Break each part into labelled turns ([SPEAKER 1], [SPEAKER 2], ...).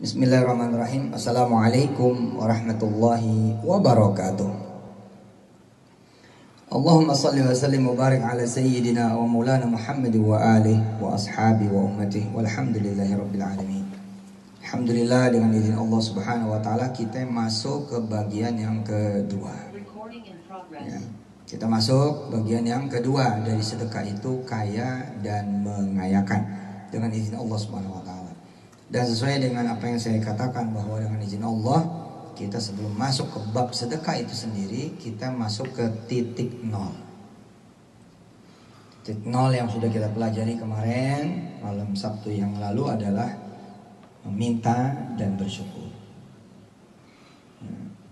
[SPEAKER 1] Bismillahirrahmanirrahim. Assalamualaikum warahmatullahi wabarakatuh. Allahumma salli wa sallim wa barik ala sayyidina wa maulana Muhammad wa alihi wa ashabi wa ummatihi walhamdulillahi rabbil alamin. Alhamdulillah, dengan izin Allah subhanahu wa ta'ala kita masuk ke bagian yang kedua ya. Kita masuk bagian yang kedua dari sedekah itu kaya dan mengayakan dengan izin Allah subhanahu wa ta'ala. Dan sesuai dengan apa yang saya katakan bahwa dengan izin Allah kita sebelum masuk ke bab sedekah itu sendiri kita masuk ke titik nol. Titik nol yang sudah kita pelajari kemarin malam Sabtu yang lalu adalah meminta dan bersyukur.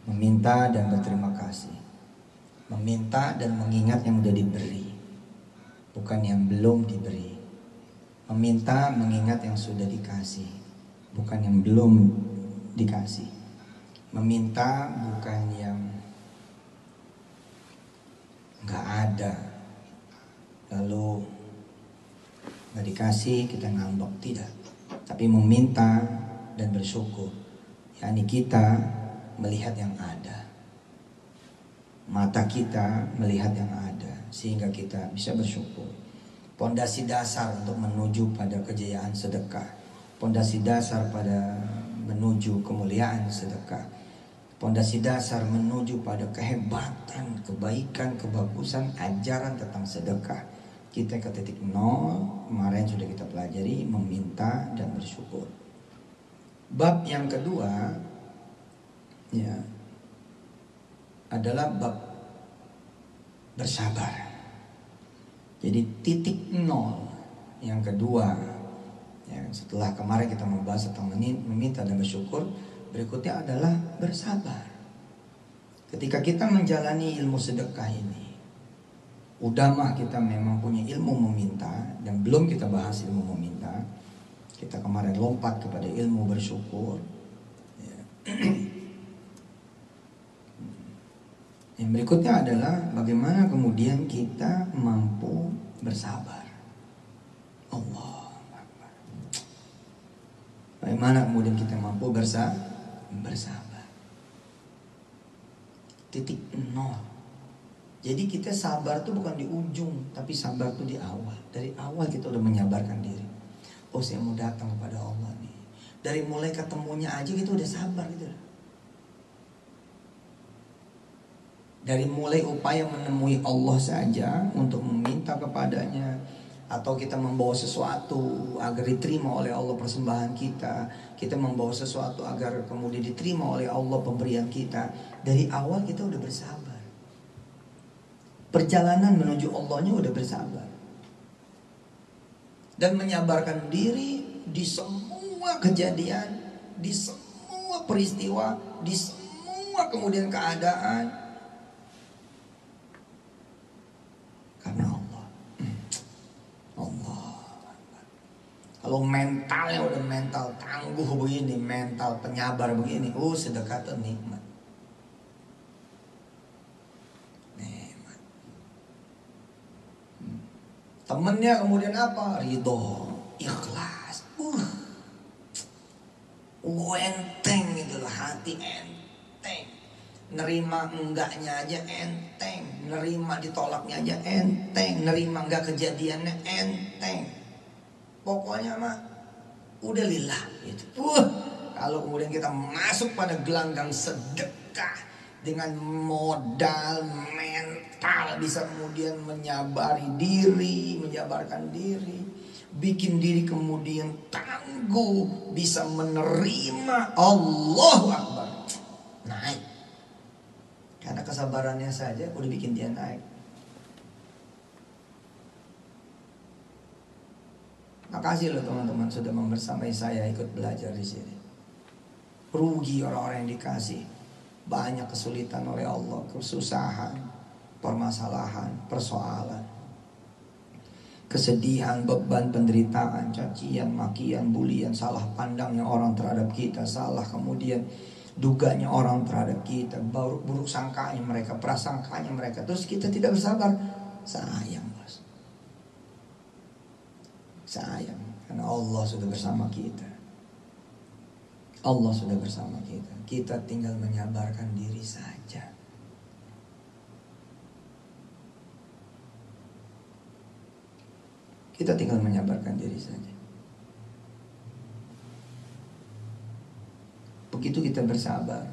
[SPEAKER 1] Meminta dan berterima kasih. Meminta dan mengingat yang sudah diberi, bukan yang belum diberi. Meminta mengingat yang sudah dikasih, bukan yang belum dikasih. Meminta bukan yang nggak ada lalu nggak dikasih kita ngambek, tidak. Tapi meminta dan bersyukur, yakni kita melihat yang ada, mata kita melihat yang ada sehingga kita bisa bersyukur. Pondasi dasar untuk menuju pada kejayaan sedekah, pondasi dasar pada menuju kemuliaan sedekah, pondasi dasar menuju pada kehebatan, kebaikan, kebagusan ajaran tentang sedekah. Kita ke titik nol, kemarin sudah kita pelajari meminta dan bersyukur. Bab yang kedua ya adalah bab bersabar. Jadi titik nol yang kedua ya, setelah kemarin kita membahas tentang meminta dan bersyukur, berikutnya adalah bersabar. Ketika kita menjalani ilmu sedekah ini, udah mah kita memang punya ilmu meminta dan belum kita bahas ilmu meminta. Kita kemarin lompat kepada ilmu bersyukur ya. Yang berikutnya adalah bagaimana kemudian kita mampu bersabar. Allah Akbar. Bagaimana kemudian kita mampu bersabar. Titik nol. Jadi kita sabar itu bukan di ujung, tapi sabar itu di awal. Dari awal kita udah menyabarkan diri. Oh, saya mau datang kepada Allah nih. Dari mulai ketemunya aja kita udah sabar gitu. Dari mulai upaya menemui Allah saja untuk meminta kepadanya, atau kita membawa sesuatu agar diterima oleh Allah persembahan kita, kita membawa sesuatu agar kemudian diterima oleh Allah pemberian kita. Dari awal kita udah bersabar. Perjalanan menuju Allahnya udah bersabar. Dan menyabarkan diri di semua kejadian, di semua peristiwa, di semua kemudian keadaan. Karena Allah. Kalau mentalnya udah mental tangguh begini, mental penyabar begini, sedekah itu nikmat. Nikmat. Temennya kemudian apa? Ridho, ikhlas. Enteng gitu lah, hati enteng. Nerima enggaknya aja enteng, nerima ditolaknya aja enteng, nerima enggak kejadiannya enteng. Pokoknya mah udah lillah gitu. Kalau kemudian kita masuk pada gelanggang sedekah dengan modal mental, bisa kemudian menyabari diri, menjabarkan diri, bikin diri kemudian tangguh, bisa menerima. Allahu Akbar. Naik. Karena kesabarannya saja udah bikin dia naik. Makasih loh teman-teman sudah membersamai saya ikut belajar di sini. Rugi orang-orang yang dikasih banyak kesulitan oleh Allah, kesusahan, permasalahan, persoalan, kesedihan, beban, penderitaan, cacian, makian, bulian, salah pandangnya orang terhadap kita, salah kemudian duganya orang terhadap kita, buruk sangkanya mereka, prasangkanya mereka, terus kita tidak bersabar. Sayang bos, sayang, karena Allah sudah bersama kita. Allah sudah bersama kita. Kita tinggal menyabarkan diri saja. Kita tinggal menyabarkan diri saja. Begitu kita bersabar,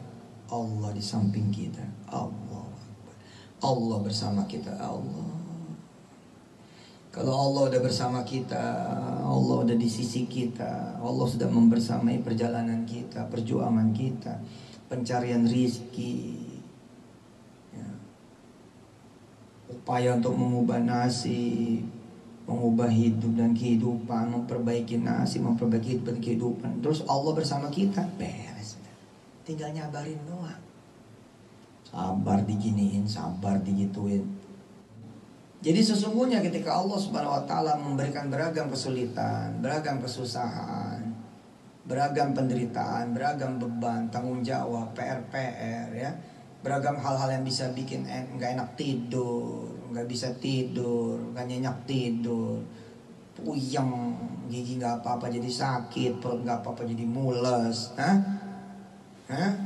[SPEAKER 1] Allah di samping kita. Allah bersama kita. Kalau Allah udah bersama kita, Allah udah di sisi kita, Allah sudah membersamai perjalanan kita, perjuangan kita, pencarian rizki, ya. Upaya untuk mengubah nasib, mengubah hidup dan kehidupan, memperbaiki nasib, memperbaiki hidup dan kehidupan. Terus Allah bersama kita, beres. Tinggal nyabarin doang. Sabar diginiin, sabar digituin. Jadi sesungguhnya ketika Allah Subhanahu wa taala memberikan beragam kesulitan, beragam kesusahan, beragam penderitaan, beragam beban, tanggung jawab, PR ya, beragam hal-hal yang bisa bikin nggak enak tidur, nggak bisa tidur, nggak nyenyak tidur, puyeng, gigi nggak apa-apa jadi sakit, perut nggak apa-apa jadi mules,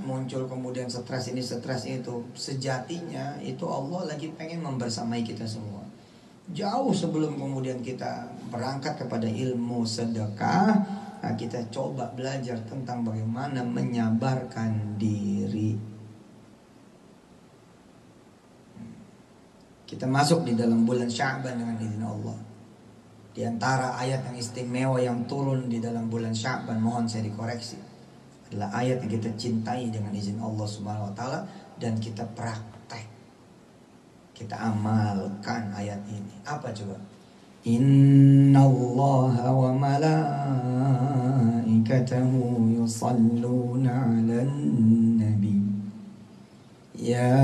[SPEAKER 1] muncul kemudian stres ini stres itu. Sejatinya itu Allah lagi pengen membersamai kita semua. Jauh sebelum kemudian kita berangkat kepada ilmu sedekah, nah kita coba belajar tentang bagaimana menyabarkan diri. Kita masuk di dalam bulan Sya'ban dengan izin Allah. Di antara ayat yang istimewa yang turun di dalam bulan Sya'ban, mohon saya dikoreksi, adalah ayat yang kita cintai dengan izin Allah Subhanahu wa taala dan kita praktek. Kita amalkan ayat ini. Apa coba? Innallaha wa malaikatahu yusalluna 'alan nabi. Ya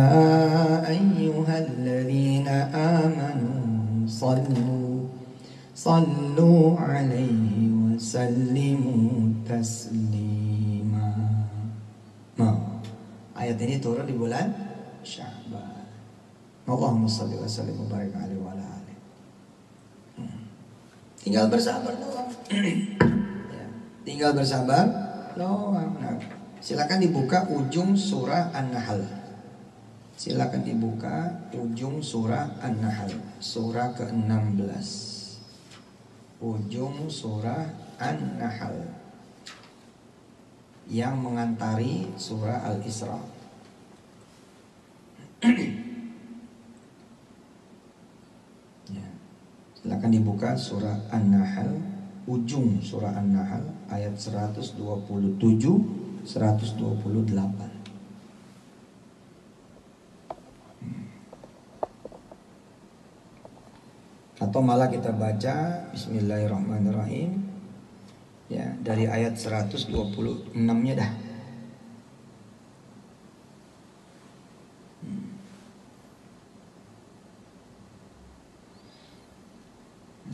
[SPEAKER 1] ayyuhalladzina amanu sallu 'alaihi wa sallimu taslima. Ayat ini turun di bulan Sya'ban. Allahumma shalli wa sallim wa barik alaihi wa ala alihi. Tinggal bersabar doang. Ya, tinggal bersabar doang. Nah, silakan dibuka ujung surah An-Nahl. Silakan dibuka ujung surah An-Nahl, surah ke-16. Ujung surah An-Nahl yang mengantari surah Al-Isra. Ya. Silakan dibuka surah An-Nahl, ujung surah An-Nahl ayat 127 128. Atau malah kita baca Bismillahirrahmanirrahim, ya, dari ayat 126-nya dah.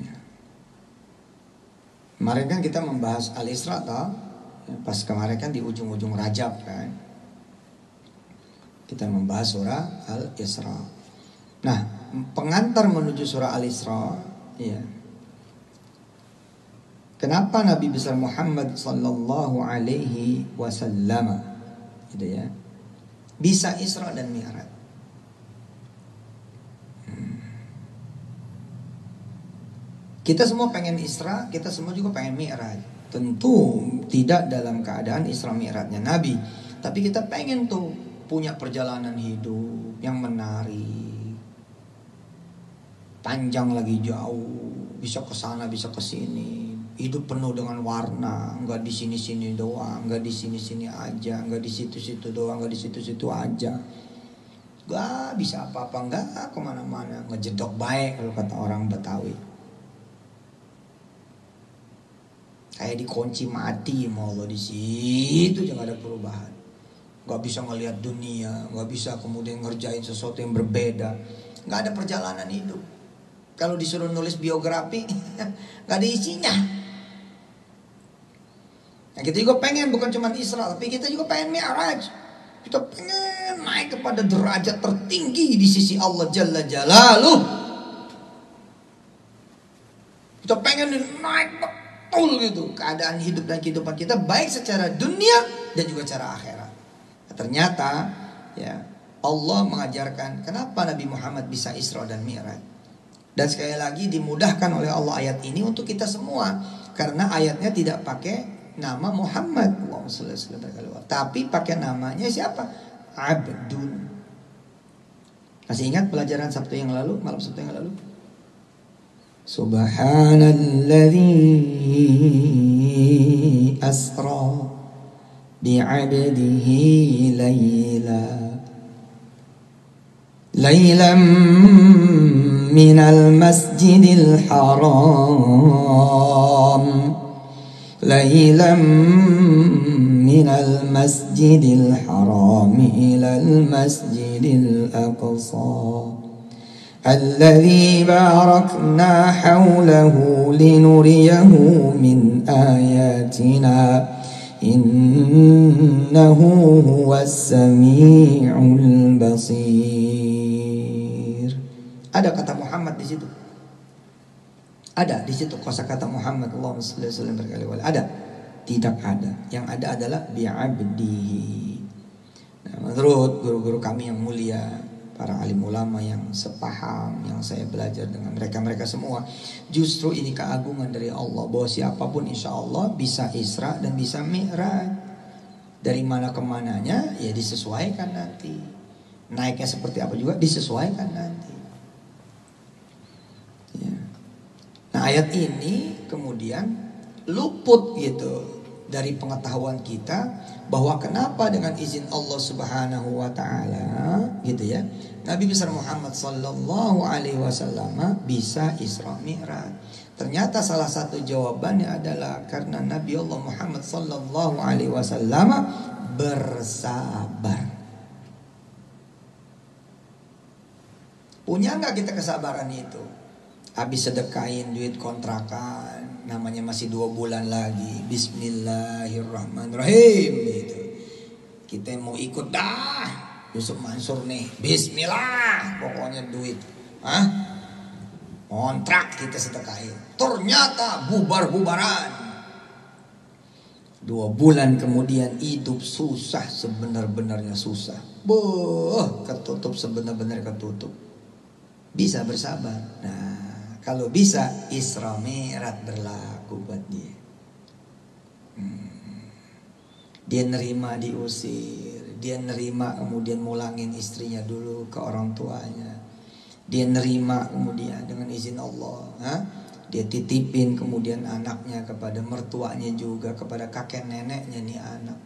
[SPEAKER 1] Ya. Kemarin kan kita membahas Al-Isra toh? Ya, pas kemarin kan di ujung-ujung Rajab kan, kita membahas surah Al-Isra. Nah, pengantar menuju surah Al-Isra, ya. Kenapa Nabi besar Muhammad sallallahu alaihi wasallam, gitu ya, bisa Isra dan Mi'raj? Kita semua pengen Isra, kita semua juga pengen Mi'raj. Tentu tidak dalam keadaan Isra Mi'rajnya Nabi, tapi kita pengen tuh punya perjalanan hidup yang menarik, panjang lagi jauh, bisa ke sana bisa ke sini, hidup penuh dengan warna, nggak di sini-sini doang, nggak di sini-sini aja, nggak di situ-situ doang, nggak di situ-situ aja, nggak bisa apa-apa, nggak kemana-mana, ngejedok baik kalau kata orang Betawi, kayak dikunci mati, mau lo di situ jangan ada perubahan, nggak bisa ngelihat dunia, nggak bisa kemudian ngerjain sesuatu yang berbeda, nggak ada perjalanan hidup. Kalau disuruh nulis biografi nggak ada isinya. Nah, kita juga pengen bukan cuma Isra, tapi kita juga pengen Mi'raj. Kita pengen naik kepada derajat tertinggi di sisi Allah Jalla Jalaluh. Kita pengen naik full gitu keadaan hidup dan kehidupan kita, baik secara dunia dan juga secara akhirat. Ternyata ya Allah mengajarkan kenapa Nabi Muhammad bisa Isra dan Mi'raj. Dan sekali lagi dimudahkan oleh Allah ayat ini untuk kita semua, karena ayatnya tidak pakai nama Muhammad, tapi pakai namanya siapa? Abdun. Masih ingat pelajaran Sabtu yang lalu, malam Sabtu yang lalu? Subhanalladzi asra bi'abdihi laylan minal masjidil haram minal masjidil haram ilal masjidil aqsa alladzi barakna hawlahu linuriyahu min ayatina innahu huwas sami'ul basir. Ada kata Muhammad di situ. Ada di situ kosakata Muhammad, Allahumma shalli alaihi wasallam berkali-kali. Ada? Tidak ada. Yang ada adalah bi'abdihi. Nah, menurut guru-guru kami yang mulia, para alim ulama yang sepaham, yang saya belajar dengan mereka semua, justru ini keagungan dari Allah, bahwa siapapun insya Allah bisa Isra dan bisa Mi'raj. Dari mana ke mananya ya disesuaikan nanti. Naiknya seperti apa juga disesuaikan nanti ya. Nah ayat ini kemudian luput gitu dari pengetahuan kita, bahwa kenapa dengan izin Allah Subhanahu wa taala gitu ya, Nabi besar Muhammad sallallahu alaihi wasallam bisa Isra Mi'raj. Ternyata salah satu jawabannya adalah karena Nabi Allah Muhammad sallallahu alaihi wasallam bersabar. Punya enggak kita kesabaran itu? Habis sedekahin duit kontrakan, namanya masih 2 bulan lagi, bismillahirrahmanirrahim gitu. Kita mau ikut dah Yusuf Mansur nih, bismillah pokoknya duit kontrak kita sedekahin. Ternyata bubar-bubaran. 2 bulan kemudian hidup susah, sebenar-benarnya susah. Ketutup sebenar-benar ketutup. Bisa bersabar. Nah, kalau bisa Isra Mi'raj berlaku buat dia. Dia nerima diusir, dia nerima kemudian mulangin istrinya dulu ke orang tuanya. Dia nerima kemudian dengan izin Allah, dia titipin kemudian anaknya kepada mertuanya juga, kepada kakek neneknya nih anak.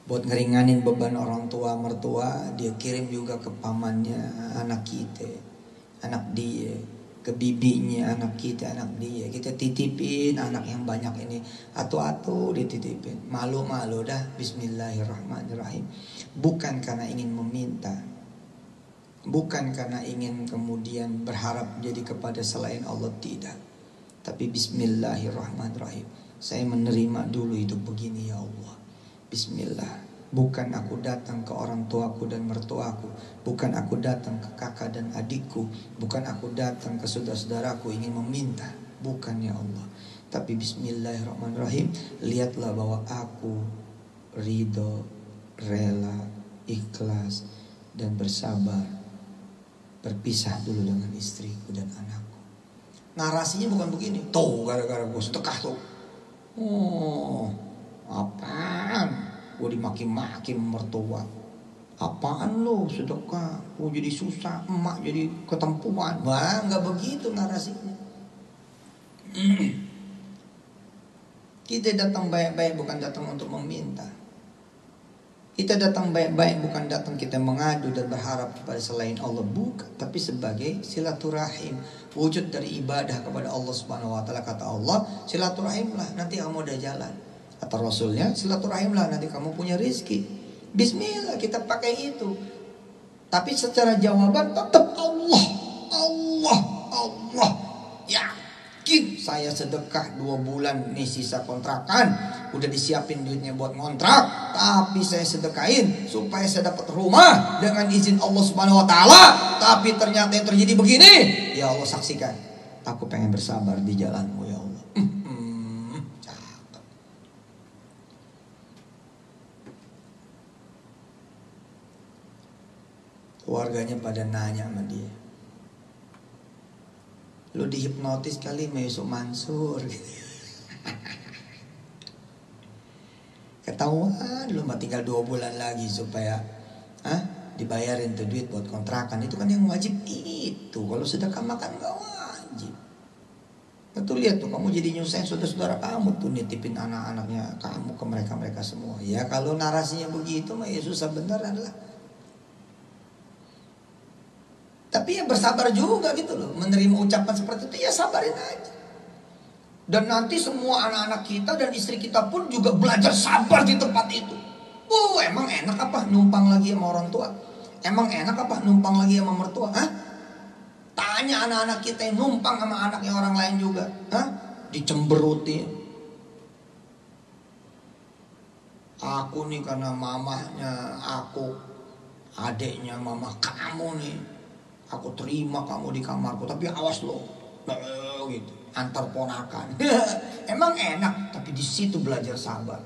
[SPEAKER 1] Buat ngeringanin beban orang tua mertua, dia kirim juga ke pamannya anak kita, anak dia, ke bibinya anak kita, anak dia. Kita titipin anak yang banyak ini, atu-atu dititipin. Malu-malu dah, bismillahirrahmanirrahim. Bukan karena ingin meminta, bukan karena ingin kemudian berharap jadi kepada selain Allah, tidak. Tapi bismillahirrahmanirrahim. Saya menerima dulu hidup begini ya Allah. Bismillah. Bukan aku datang ke orang tuaku dan mertuaku, bukan aku datang ke kakak dan adikku, bukan aku datang ke saudara-saudaraku ingin meminta, bukan ya Allah. Tapi bismillahirrahmanirrahim, lihatlah bahwa aku ridho, rela, ikhlas dan bersabar berpisah dulu dengan istriku dan anakku. Narasinya bukan begini, tuh gara-gara gue sedekah tuh, apaan? Gue dimaki-maki mertua. Apaan lo sedekah? Gue jadi susah, emak jadi ketempuan. Wah, nggak begitu narasinya. Kita datang baik-baik bukan datang untuk meminta. Kita datang baik-baik bukan datang kita mengadu dan berharap kepada selain Allah, bukan, tapi sebagai silaturahim, wujud dari ibadah kepada Allah Subhanahu wa taala. Kata Allah, silaturahimlah nanti kamu udah jalan. Kata Rasulnya, silaturahimlah nanti kamu punya rezeki. Bismillah kita pakai itu. Tapi secara jawaban tetap Allah. Yakin saya sedekah 2 bulan nih sisa kontrakan, udah disiapin duitnya buat ngontrak, tapi saya sedekahin supaya saya dapat rumah dengan izin Allah Subhanahu wa taala. Tapi ternyata yang terjadi begini. Ya Allah saksikan, aku pengen bersabar di jalanmu ya Allah. Keluarganya pada nanya sama dia, lu dihipnotis kali sama Yusuf Mansur gitu. Ketahuan lu mah tinggal 2 bulan lagi supaya dibayarin tuh duit buat kontrakan. Itu kan yang wajib itu. Kalau sedekah makan gak wajib. Betul, lihat tuh, kamu jadi nyusahin saudara-saudara kamu tuh, nitipin anak-anaknya kamu ke mereka semua. Ya kalau narasinya begitu mah ya susah beneran lah. Tapi ya bersabar juga gitu loh. Menerima ucapan seperti itu ya sabarin aja. Dan nanti semua anak-anak kita dan istri kita pun juga belajar sabar di tempat itu. Emang enak apa numpang lagi sama orang tua? Emang enak apa numpang lagi sama mertua? Tanya anak-anak kita yang numpang sama anaknya orang lain juga. Dicemberutin. Aku nih karena mamahnya aku, adeknya mama kamu nih, aku terima kamu di kamarku, tapi awas lo, gitu, antar ponakan. Emang enak, tapi di situ belajar sabar.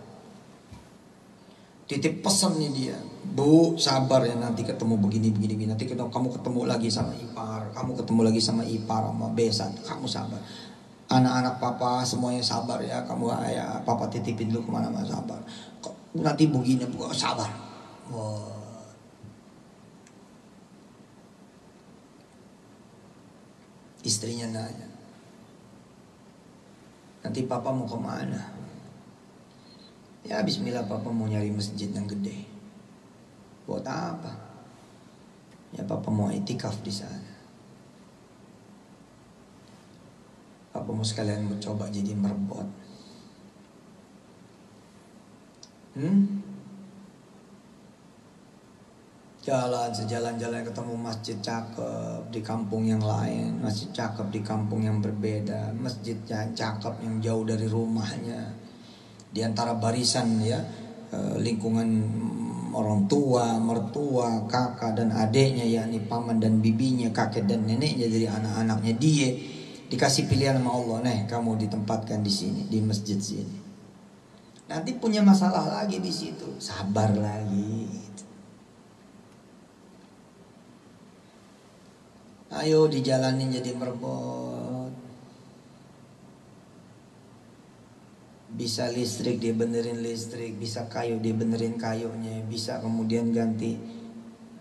[SPEAKER 1] Titip pesan nih dia, Bu, sabar ya, nanti ketemu begini. Nanti kamu ketemu lagi sama ipar, sama besan, kamu sabar. Anak-anak papa semuanya sabar ya, kamu ya papa titipin dulu kemana-mana, sabar. Nanti begini, sabar. Istrinya nanya, nanti papa mau kemana? Ya bismillah, papa mau nyari masjid yang gede. Buat apa? Ya papa mau itikaf di sana. Papa mau sekalian mencoba jadi merbot. Jalan-jalan ketemu masjid cakep di kampung yang lain, masjid cakep di kampung yang berbeda, masjid yang cakep yang jauh dari rumahnya. Di antara barisan ya, lingkungan orang tua, mertua, kakak dan adiknya, yakni paman dan bibinya, kakek dan neneknya, jadi anak-anaknya dia dikasih pilihan sama Allah, nih kamu ditempatkan di sini, di masjid sini. Nanti punya masalah lagi di situ, sabar lagi. Ayo dijalanin jadi merbot. Bisa listrik dia benerin listrik, bisa kayu dia benerin kayunya, bisa kemudian ganti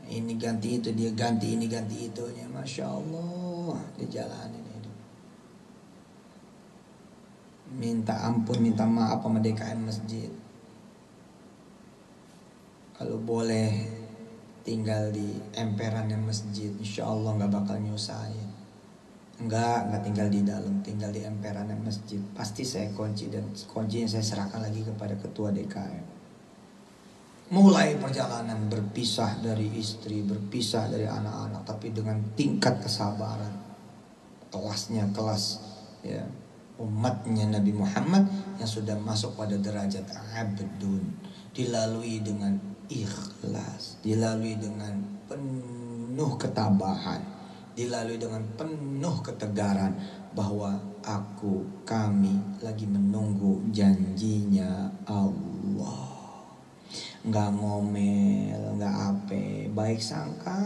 [SPEAKER 1] ini ganti itu, dia ganti ini ganti itunya. Masya Allah, dijalanin itu. Minta ampun, minta maaf sama DKM masjid. Kalau boleh tinggal di emperannya masjid, insya Allah gak bakal nyusahin. Enggak tinggal di dalam, tinggal di emperannya masjid. Pasti saya kunci, dan kuncinya saya serahkan lagi kepada ketua DKM. Mulai perjalanan berpisah dari istri, berpisah dari anak-anak, tapi dengan tingkat kesabaran. Kelasnya kelas ya umatnya Nabi Muhammad yang sudah masuk pada derajat abdun. Dilalui dengan ikhlas, dilalui dengan penuh ketabahan, dilalui dengan penuh ketegaran bahwa kami lagi menunggu janjinya Allah. Nggak ngomel, nggak ape, baik sangka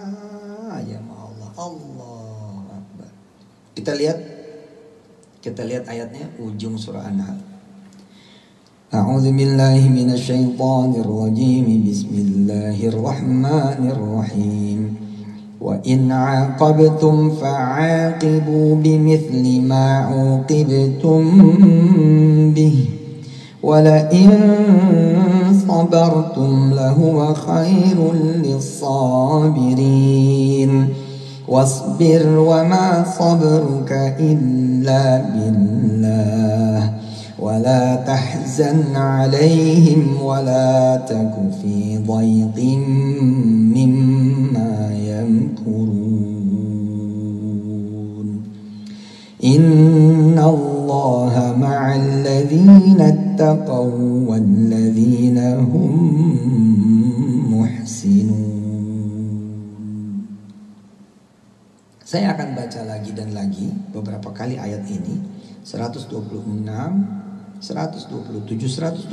[SPEAKER 1] aja sama Allah. Allah Akbar. Kita lihat ayatnya, ujung surah An-Nahl. A'udzu billahi minasyaitonir rajim. Bismillahirrahmanirrahim. Wa in 'aqabtum fa'aqibu bimithli ma 'uqibtum bih. Wa la in sabartum lahuwa khairul lis-sabirin. Wasbir wa ma sabruka illa billah. ولا تحزن عليهم ولا تك في ضيق مما يمكرون إن الله مع الذين اتقوا والذين هم محسنون. Saya akan baca lagi dan lagi beberapa kali ayat ini, 126, 127, 128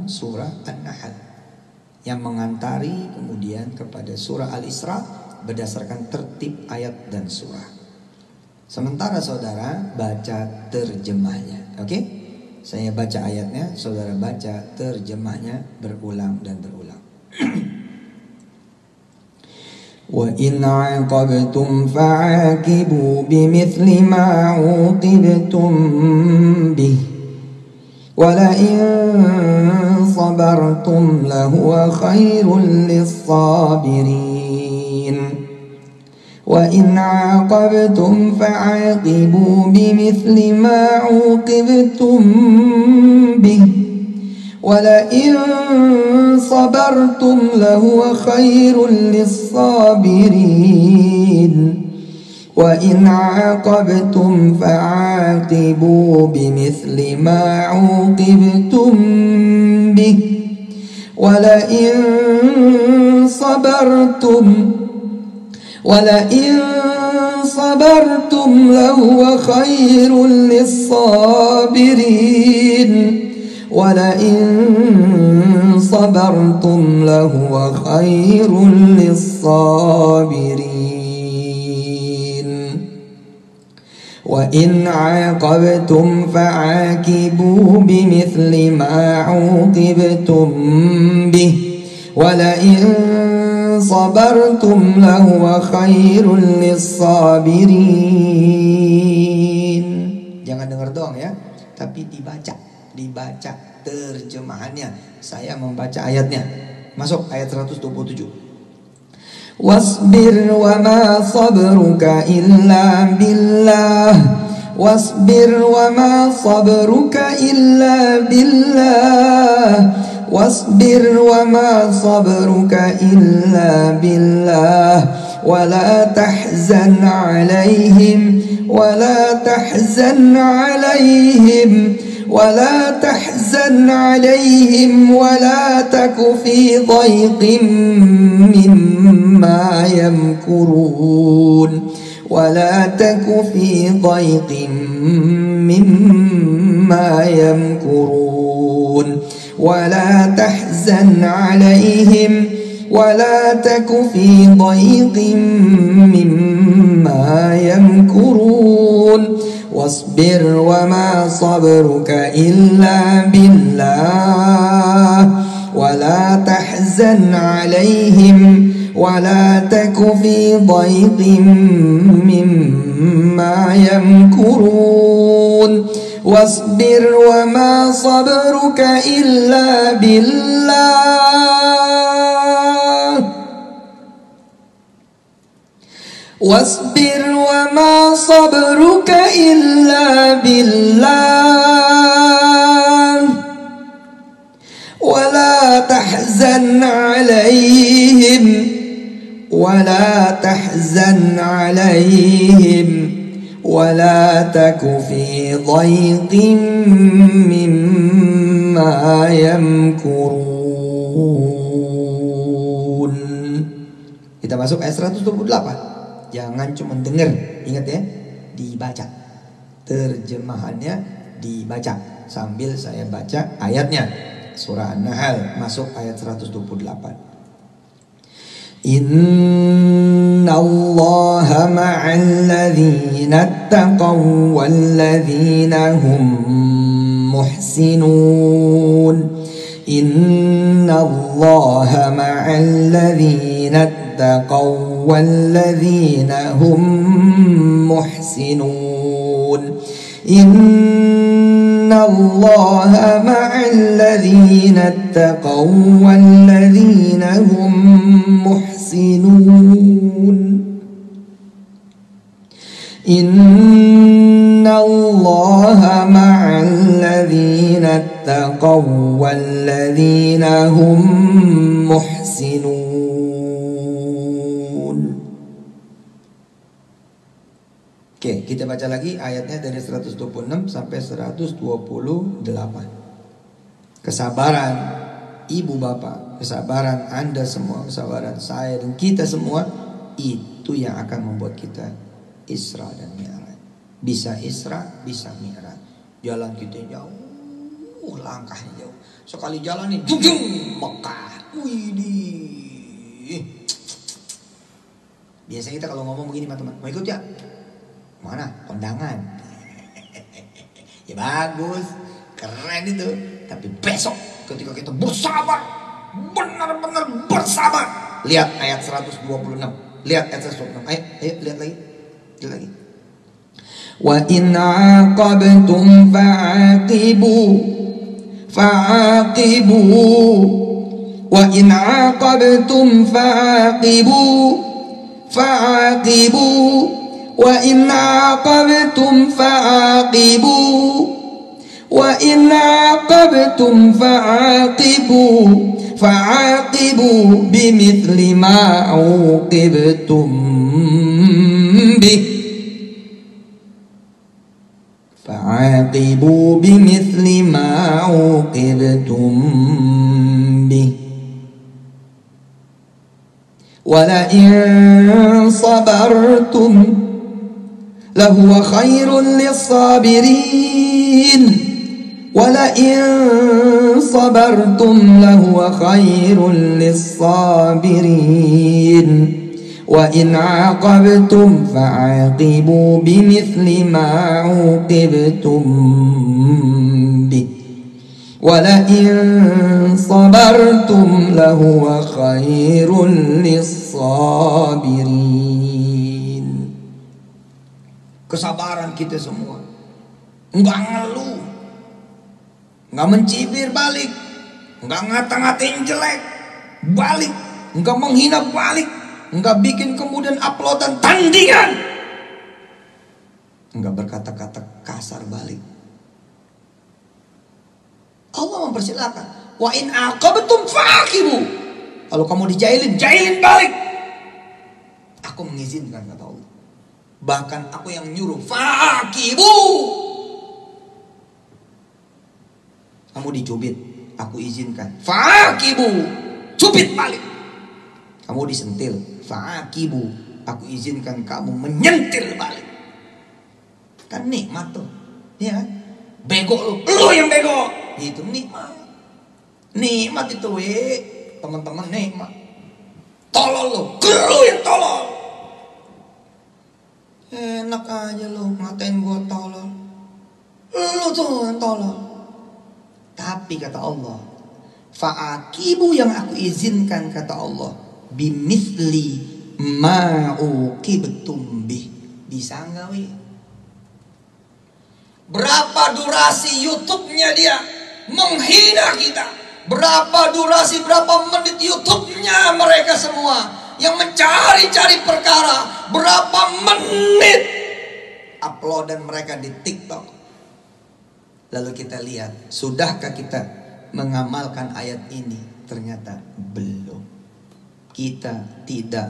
[SPEAKER 1] surah An-Nahl, yang mengantari kemudian kepada surah Al-Isra berdasarkan tertib ayat dan surah. Sementara saudara baca terjemahnya. Oke? Saya baca ayatnya, saudara baca terjemahnya berulang dan berulang. وَإِنْ عَاقَبْتُمْ فَعَاقِبُوا بِمِثْلِ مَا عُوقِبْتُمْ بِهِ وَلَئِنْ صَبَرْتُمْ لَهُوَ خَيْرٌ لِلصَّابِرِينَ وَإِنْ عَاقَبْتُمْ فَعَاقِبُوا بِمِثْلِ مَا عُوقِبْتُمْ بِهِ وَلَئِنْ صَبَرْتُمْ لَهُوَ خَيْرٌ لِلصَّابِرِينَ وَإِنْ عَاقَبْتُمْ فَعَاقِبُوا بِمِثْلِ مَا عُوقِبْتُمْ بِهِ وَلَئِنْ صَبَرْتُمْ لَهُوَ خَيْرٌ لِلصَّابِرِينَ وَلَئِنْ صَبَرْتُمْ لَهُوَ خَيْرٌ لِلصَّابِرِينَ وَإِنْ عَاقَبْتُمْ فَعَاقِبُوا بِمِثْلِ مَا عُوقِبْتُمْ بِهِ وَلَئِنْ صَبَرْتُمْ لَهُوَ خَيْرٌ لِلصَّابِرِينَ. Jangan dengar doang ya, tapi dibaca terjemahannya. Saya membaca ayatnya. Masuk ayat 127. Wasbir wa ma sabruka illa billah wasbir wa ma sabruka illa billah wasbir wa ma sabruka illa billah wa la tahzan alaihim ولا تحزن عليهم ولا تك في ضيق مما يمكرون ولا تحزن عليهم ولا تك في ضيق مما يمكرون واصبر وما صبرك إلا بالله ولا تحزن عليهم ولا تك في ضيق مما يمكرون واصبر وما صبرك إلا بالله واصبر وما صبرك إلا بالله ولا تحزن عليهم ولا تك في ضيق مما يمكرون. Kita masuk ayat 128. Jangan cuma dengar, ingat ya, dibaca. Terjemahannya dibaca sambil saya baca ayatnya. Surah An-Nahl masuk ayat 128. Inna Allaha ma'al ladzina taqaw wal ladzina hum muhsinun. Inna Allaha ma'al ladzina taqaw wal ladzina hum muhsinun. Inna Allaha ma'al ladzina taqaw wal ladzina hum muhsinun. Inna Allaha ma'al ladzina taqaw wal ladzina hum muhsinun. Oke, kita baca lagi ayatnya dari 126 sampai 128. Kesabaran ibu bapak, kesabaran Anda semua, kesabaran saya dan kita semua, itu yang akan membuat kita Isra dan Mi'raj. Bisa Isra, bisa Mi'raj. Jalan kita jauh, langkahnya jauh. Sekali jalan nih, Mekah. Widih. Biasanya kita kalau ngomong begini teman, mau ikut ya? Mana? Kondangan. Ya bagus, keren itu. Tapi besok ketika kita bersabar, benar-benar bersabar. Lihat ayat 126. Lihat ayat 126. Ayo lihat lagi. Lihat lagi. Wa in aqabtum fa'aqibu wa in aqabtum fa'aqibu wa in aqabtum fa'aqibu wa in aqabtum fa'aqibu bimithli ma uqibtum bih fa'aqibu bimithli ma uqibtum bih wala in sabartum lahuwa khairun lis-sabirin wala in sabartum lahuwa khairun lis-sabirin wa in aqabtum fa'aqibu bimithli ma uqibtum bih wala in sabartum lahuwa khairun lis-sabirin. Kesabaran kita semua, enggak ngeluh, enggak mencibir balik, enggak ngata-ngatain jelek balik, enggak menghina balik, enggak bikin kemudian uploadan tandingan, enggak berkata-kata kasar balik. Allah mempersilakan. Wa in aqabtum fa'aqibu. Kalau kamu dijailin, jailin balik. Aku mengizinkan kata Allah. Bahkan aku yang nyuruh fa'aqibu. Kamu dicubit, aku izinkan fa'aqibu. Cubit balik. Kamu disentil, fa'aqibu. Aku izinkan kamu menyentil balik. Kan nikmat tuh. Iya kan? Bego lu yang bego. Itu nikmat. Nikmat itu teman-teman, nikmat. Tolol lu yang tolol. Enak aja lu ngatain gua tolol. Lu tuh yang tolol. Tapi kata Allah, fa'aqibu yang aku izinkan kata Allah, bimithli ma uqibtum bih. Bisa enggak Berapa durasi YouTube-nya dia menghina kita? Berapa durasi, berapa menit YouTube-nya mereka semua yang mencari-cari perkara? Berapa menit uploadan mereka di TikTok? Lalu kita lihat, sudahkah kita mengamalkan ayat ini? Ternyata belum. Kita tidak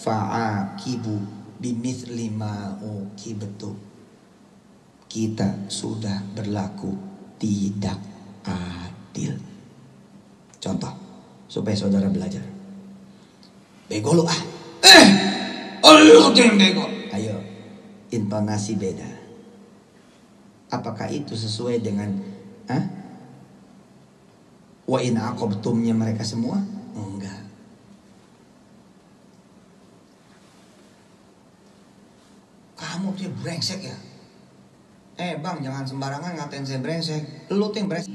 [SPEAKER 1] fa'aqibu bimithli ma uqibtum. Kita sudah berlaku tidak adil. Contoh supaya saudara belajar. Bego lu ah. Lu tuh yang bego. Ayo, intonasi beda. Apakah itu sesuai dengan wa in aqabtumnya mereka semua? Enggak. Kamu tuh brengsek ya. Bang, jangan sembarangan ngatain saya brengsek. Lu tuh yang brengsek.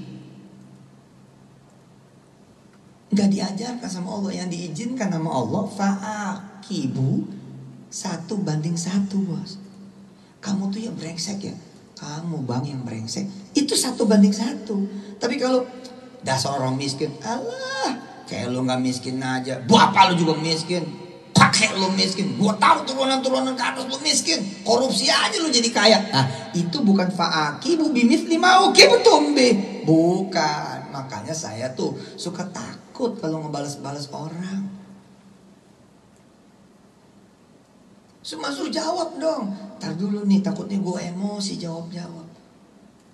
[SPEAKER 1] Gak diajarkan sama Allah. Yang diizinkan sama Allah, fa'aqibu 1:1, bos. Kamu tuh yang brengsek ya. Kamu bang yang brengsek. Itu 1:1. Tapi kalau dasar orang miskin, alah, kayak lu gak miskin aja. Bapak lu juga miskin. Pakai lu miskin. Gua tahu turunan-turunan ke atas lu miskin. Korupsi aja lu jadi kaya. Nah, itu bukan fa'aqibu bimithli ma uqibtum bih. Bukan. Makanya saya tuh suka takut kalau ngebales-bales orang. Suruh jawab dong. Ntar dulu nih, takutnya gue emosi jawab-jawab.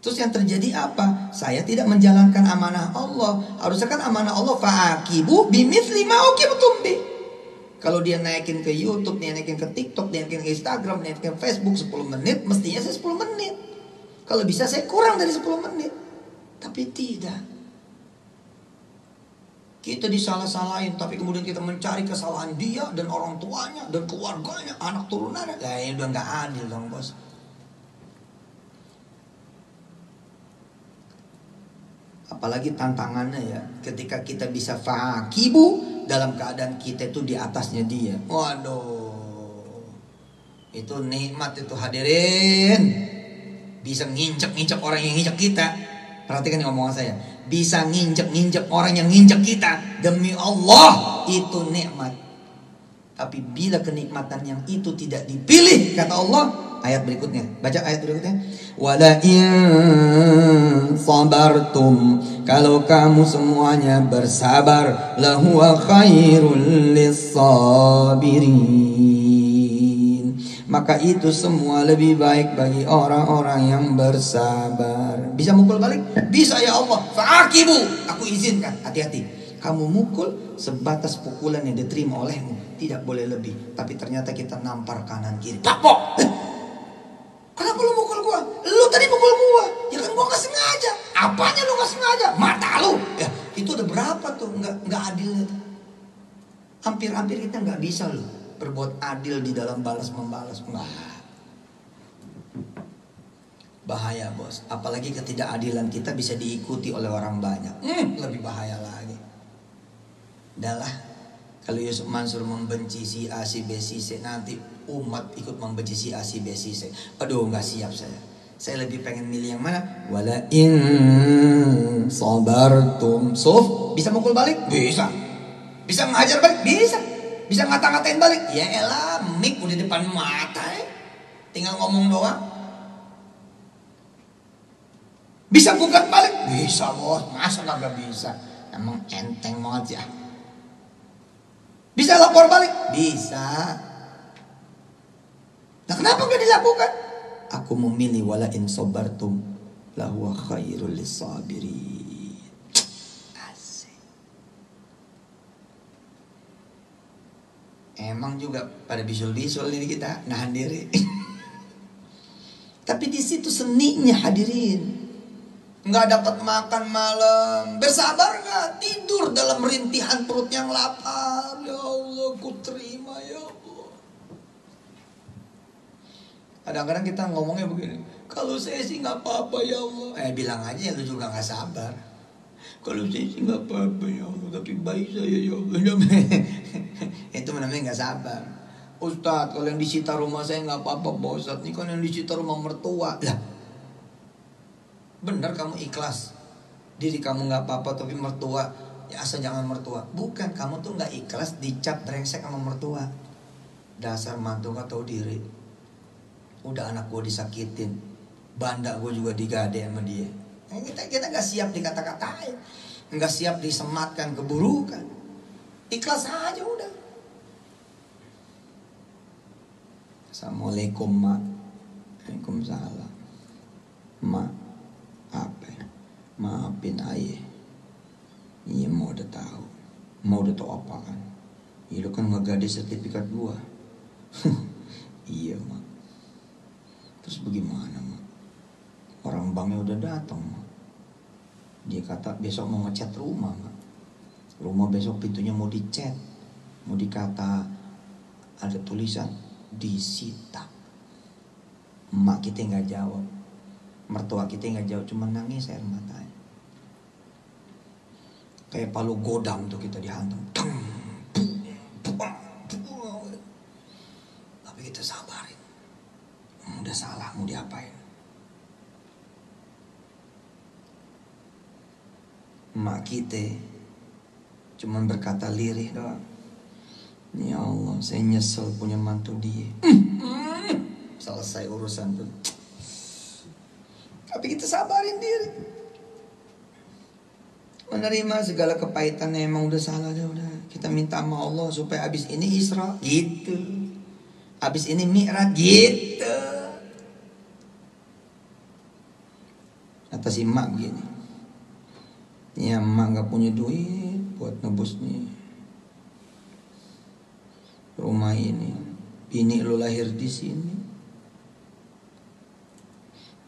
[SPEAKER 1] Terus yang terjadi apa? Saya tidak menjalankan amanah Allah. Harusnya kan amanah Allah fa'aqibu bimithli ma uqibtum bih. Kalau dia naikin ke YouTube, dia naikin ke TikTok, dia naikin ke Instagram, dia naikin ke Facebook 10 menit, mestinya saya 10 menit. Kalau bisa saya kurang dari 10 menit. Tapi tidak. Kita disalah-salahin, tapi kemudian kita mencari kesalahan dia dan orang tuanya dan keluarganya, anak turunannya. Lah ini udah nggak adil dong, bos. Apalagi tantangannya ya, ketika kita bisa fakibu dalam keadaan kita itu di atasnya dia. Waduh, itu nikmat itu hadirin. Bisa nginjek-nginjek orang yang nginjek kita. Perhatikan omongan saya. Bisa nginjek-nginjek orang yang nginjek kita. Demi Allah, itu nikmat. Tapi bila kenikmatan yang itu tidak dipilih, kata Allah, ayat berikutnya. Baca ayat berikutnya. Wala in sabartum, kalau kamu semuanya bersabar, lahuwa khairul lissabirin, maka itu semua lebih baik bagi orang-orang yang bersabar. Bisa mukul balik? Bisa ya Allah. Fa'akibu, aku izinkan. Hati-hati. Kamu mukul sebatas pukulan yang diterima olehmu, tidak boleh lebih. Tapi ternyata kita nampar kanan kiri. Papok. Kenapa lu mukul gua? Lu tadi mukul gua. Ya kan gua gak sengaja. Apanya lu gak sengaja? Mata lu. Ya, itu udah berapa tuh? Nggak adilnya tuh. Hampir-hampir kita nggak bisa loh berbuat adil di dalam balas membalas. Bahaya, bos. Apalagi ketidakadilan kita bisa diikuti oleh orang banyak. Lebih bahaya lagi. Adalah kalau Yusuf Mansur membenci si A, si B, si C, nanti umat ikut membenci si A, si B, si C. Aduh, nggak siap saya. Saya lebih pengen milih yang mana? Wala in sabartum. Bisa mukul balik? Bisa. Bisa ngajar balik? Bisa. Bisa ngata-ngatain balik? Ya elah, mik udah depan mata ya. Tinggal ngomong doang. Bisa gugat balik? Bisa, bos. Masa nggak bisa? Emang enteng banget ya. Bisa lapor balik? Bisa. Nah, kenapa gak dilakukan? Aku memilih wala in sabartum lahuwa khairul lissabirin. Asik. Emang juga pada bisul-bisul ini kita nahan diri. Tapi di situ seninya hadirin. Nggak dapat makan malam, bersabar nggak? Tidur dalam rintihan perut yang lapar. Ya Allah, ku terima ya Allah. Kadang-kadang kita ngomongnya begini, kalau saya sih nggak apa-apa ya Allah. Bilang aja lu juga nggak sabar. Kalau saya sih nggak apa-apa ya Allah, tapi baik saya ya Allah. Itu namanya nggak sabar. Ustadz, kalau yang disita rumah saya nggak apa-apa, Pak Ustadz. Ini kan yang disita rumah mertua. Lah, benar kamu ikhlas diri kamu nggak apa-apa, tapi mertua ya asal jangan mertua. Bukan, kamu tuh nggak ikhlas dicap brengsek sama mertua. Dasar mantu gak tahu diri. Udah anak gue disakitin, banda gue juga digade sama dia. Kita nggak siap dikata-katain, nggak siap disematkan keburukan. Ikhlas aja udah. Assalamualaikum mak. Waalaikumsalam mak. Apa? Maafin ayah. Iya, mau udah tahu. Mau udah tahu apaan? Iya, lu kan nggak gadis sertifikat gua. Iya mak. Terus bagaimana mak? Orang banknya udah datang mak. Dia kata besok mau ngecat rumah mak. Rumah besok pintunya mau dicat. Mau dikata ada tulisan disita. Mak kita nggak jawab. Mertua kita nggak jauh, cuma nangis air matanya. Kayak palu godam tuh kita dihantam. Tapi kita sabarin. Udah salah, mau diapain? Mak kita cuma berkata lirih doang. Ya Allah, saya nyesel punya mantu dia. Selesai urusan tuh. Tapi kita sabarin diri. Menerima segala kepahitannya, emang udah salah udah. Kita minta sama Allah supaya abis ini Isra gitu. Abis ini Mi'raj gitu. Kata si emak begini. Ya emak gak punya duit buat nebus nih rumah ini. Bini lu lahir di sini.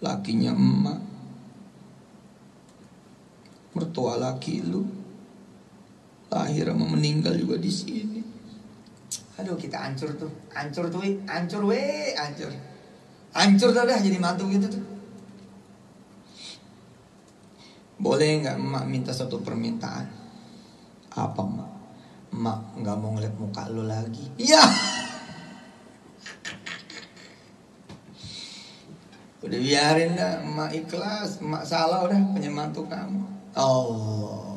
[SPEAKER 1] Lakinya emak, mertua laki lu lahir sama meninggal juga di sini. Aduh, kita hancur tuh, hancur dah jadi mantu gitu tuh. Boleh nggak emak minta satu permintaan? Apa emak? Emak nggak mau ngeliat muka lo lagi. Iya. Udah biarin dah, emak ikhlas, emak salah udah punya mantu kamu. Allah.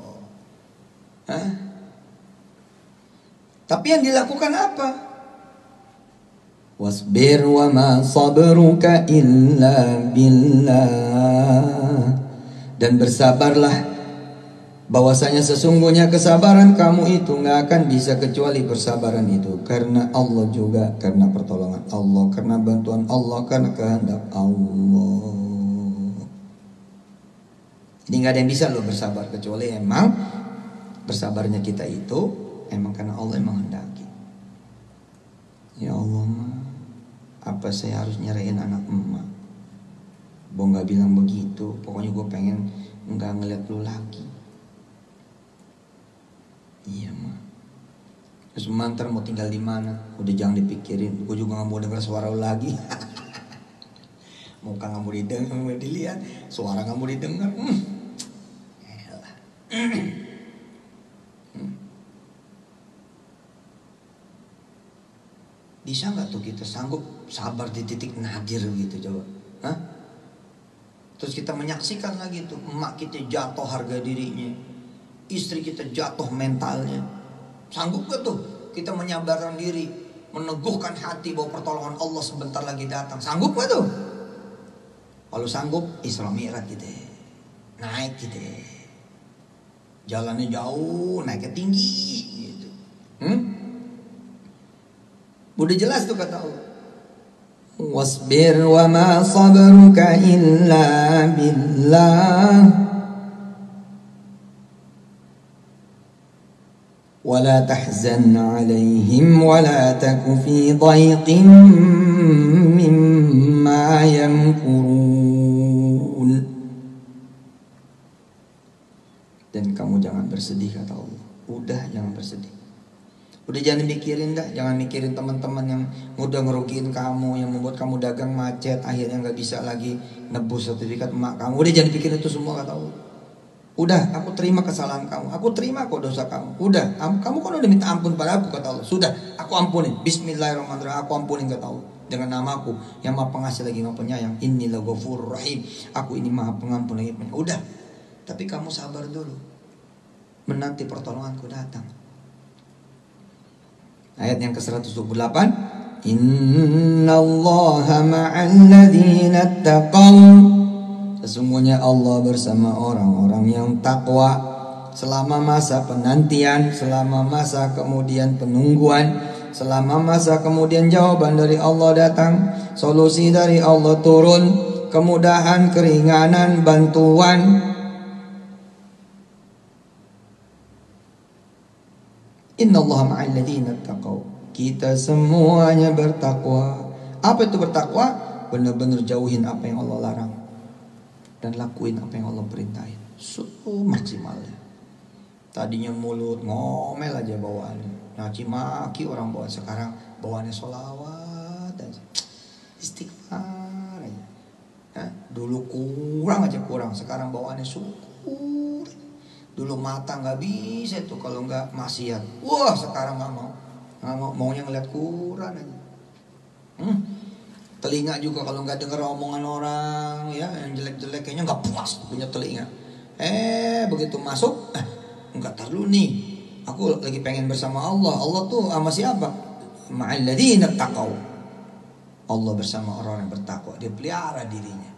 [SPEAKER 1] Hah? Tapi yang dilakukan apa? Wasbir wa ma sabruka illa billah. Dan bersabarlah, bahwasanya sesungguhnya kesabaran kamu itu nggak akan bisa kecuali bersabaran itu karena Allah juga, karena pertolongan Allah, karena bantuan Allah, karena kehendak Allah. Jadi nggak ada yang bisa lo bersabar kecuali emang bersabarnya kita itu emang karena Allah emang hendaki. Ya Allah, apa saya harus nyerahin anak emak? Bo nggak bilang begitu, pokoknya gue pengen nggak ngeliat lu lagi. Iya mah. Terus mantar mau tinggal di mana? Udah jangan dipikirin. Gue juga nggak mau dengar suara lu lagi. Muka nggak mau didengar, nggak mau dilihat, suara nggak mau didengar. Bisa nggak tuh kita sanggup sabar di titik nadir gitu, coba? Hah? Terus kita menyaksikan lagi tuh emak kita jatuh harga dirinya, istri kita jatuh mentalnya. Sanggup gak tuh kita menyabarkan diri, meneguhkan hati bahwa pertolongan Allah sebentar lagi datang? Sanggup gak tuh? Kalau sanggup, Isra Mi'raj gitu, naik gitu, jalannya jauh, naiknya tinggi gitu. Udah jelas tuh kata Allah. Wasbir wa ma sabruka illa billah wa la tahzan alaihim wa la taku fi dhayqin mimma yamkurun. Dan kamu jangan bersedih kata Allah. Udah jangan bersedih. Udah jangan mikirin dah, jangan mikirin teman-teman yang udah ngerugiin kamu, yang membuat kamu dagang macet, akhirnya nggak bisa lagi nebus sertifikat emak kamu. Udah jangan pikirin itu semua kata Allah. Udah, aku terima kesalahan kamu, aku terima kok dosa kamu. Udah, kamu kan udah minta ampun pada aku kata Allah. Sudah, aku ampunin. Bismillahirrahmanirrahim, aku ampunin kata Allah. Dengan namaku yang maha pengasih lagi maha penyayang. Innal ghafurur rahim. Aku ini maha pengampun lagi penyayang. Udah, tapi kamu sabar dulu, menanti pertolonganku datang. Ayat yang ke-128, Innallaha ma'al ladzina taqaw. Sesungguhnya Allah bersama orang-orang yang takwa. Selama masa penantian, selama masa kemudian penungguan, selama masa kemudian jawaban dari Allah datang, solusi dari Allah turun, kemudahan, keringanan, bantuan. Innallaha ma'al ladzina taqaw. Kita semuanya bertakwa. Apa itu bertakwa? Benar-benar jauhin apa yang Allah larang dan lakuin apa yang Allah perintahin. Maksimalnya. Tadinya mulut ngomel aja bawaannya, nyaci maki orang bawa, sekarang bawaannya sholawat aja, istighfar aja. Dulu kurang, sekarang bawaannya syukur. Dulu mata nggak bisa tuh kalau nggak maksiat. Wah, sekarang nggak mau, maunya ngeliat Quran aja. Telinga juga kalau nggak dengar omongan orang ya yang jelek-jelek, kayaknya nggak puas punya telinga. Begitu masuk, nggak tahu nih, aku lagi pengen bersama Allah. Allah tuh sama siapa? Ma'al ladzina taqaw. Allah bersama orang yang bertakwa, dia pelihara dirinya.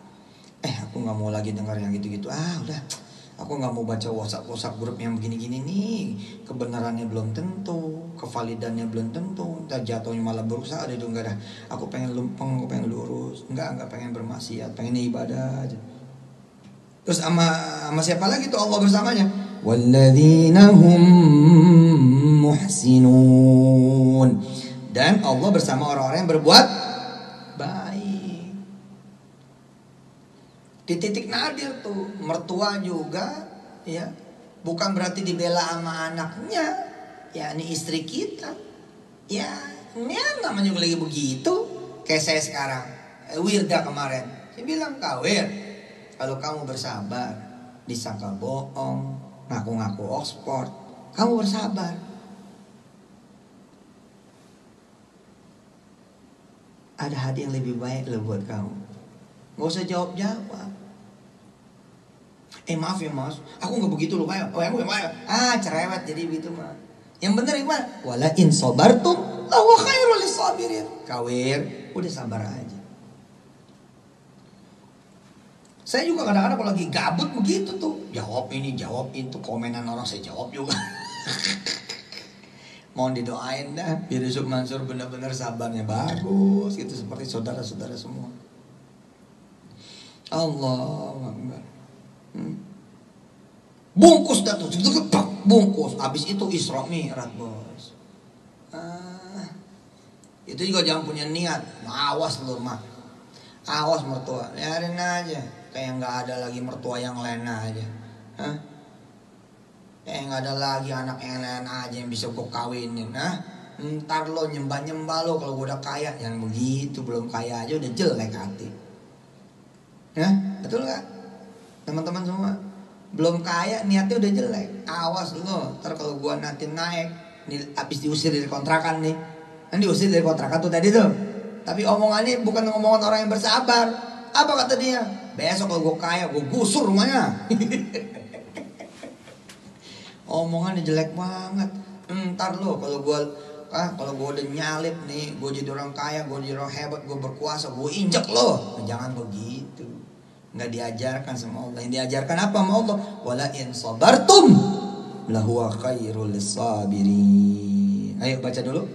[SPEAKER 1] Aku nggak mau lagi dengar yang gitu-gitu. Udah. Aku nggak mau baca WhatsApp grup yang begini-gini nih. Kebenarannya belum tentu, kevalidannya belum tentu. Ntar jatuhnya malah berusaha itu enggak dah. Aku pengen lempeng, aku pengen lurus. Enggak pengen bermaksiat, pengen ibadah aja. Terus sama siapa lagi tuh Allah bersamanya? Walladzina hum muhsinun. Dan Allah bersama orang-orang yang berbuat baik. Di titik nadir tuh mertua juga ya Bukan berarti dibela sama anaknya, yakni istri kita. Ya, ini namanya juga lagi begitu. Kayak saya sekarang, Wirda kemarin, saya bilang, Wir, kalau kamu bersabar, disangka bohong, ngaku-ngaku Oxford, kamu bersabar. Ada hadiah yang lebih baik loh buat kamu. Gak usah jawab-jawab. Maaf ya mas, aku gak begitu loh kayak. Cerewet jadi begitu mah. Yang bener gimana? Wala in sabartum lahu khairul lisabirin. Kawir, udah sabar aja. Saya juga kadang-kadang kalau lagi gabut begitu tuh, jawab ini, jawab itu, komenan orang saya jawab juga. Mohon didoain dah, biar Yusuf Mansur benar-benar sabarnya bagus, gitu seperti saudara-saudara semua. Allahu Akbar. Bungkus dah tuh, bungkus. Abis itu Isra Mi'raj bos. Itu juga jangan punya niat. Awas lu mah. Awas mertua. Biarin aja. Kayak nggak ada lagi mertua yang lain aja. Kayak nggak ada lagi anak yang lain aja yang bisa gue kawinin. Ntar lo nyembah-nyembah lo kalau gue udah kaya. Jangan begitu, belum kaya aja udah jelek hati. Betul gak? Teman-teman semua, belum kaya niatnya udah jelek. Awas lo, ntar kalau gua nanti naik nih, abis diusir dari kontrakan nih. Kan diusir dari kontrakan tuh tadi tuh. Tapi omongannya bukan omongan orang yang bersabar. Apa kata dia? Besok kalau gua kaya, gua gusur rumahnya. Omongannya jelek banget. Ntar lo kalau gua udah nyalip nih, gua jadi orang kaya, gua jadi orang hebat, gua berkuasa, gua injek lo. Jangan begitu. Nggak diajarkan sama Allah. Yang diajarkan apa sama Allah? Wala in sabartum lahuwa khairul lisabirin. Ayo baca dulu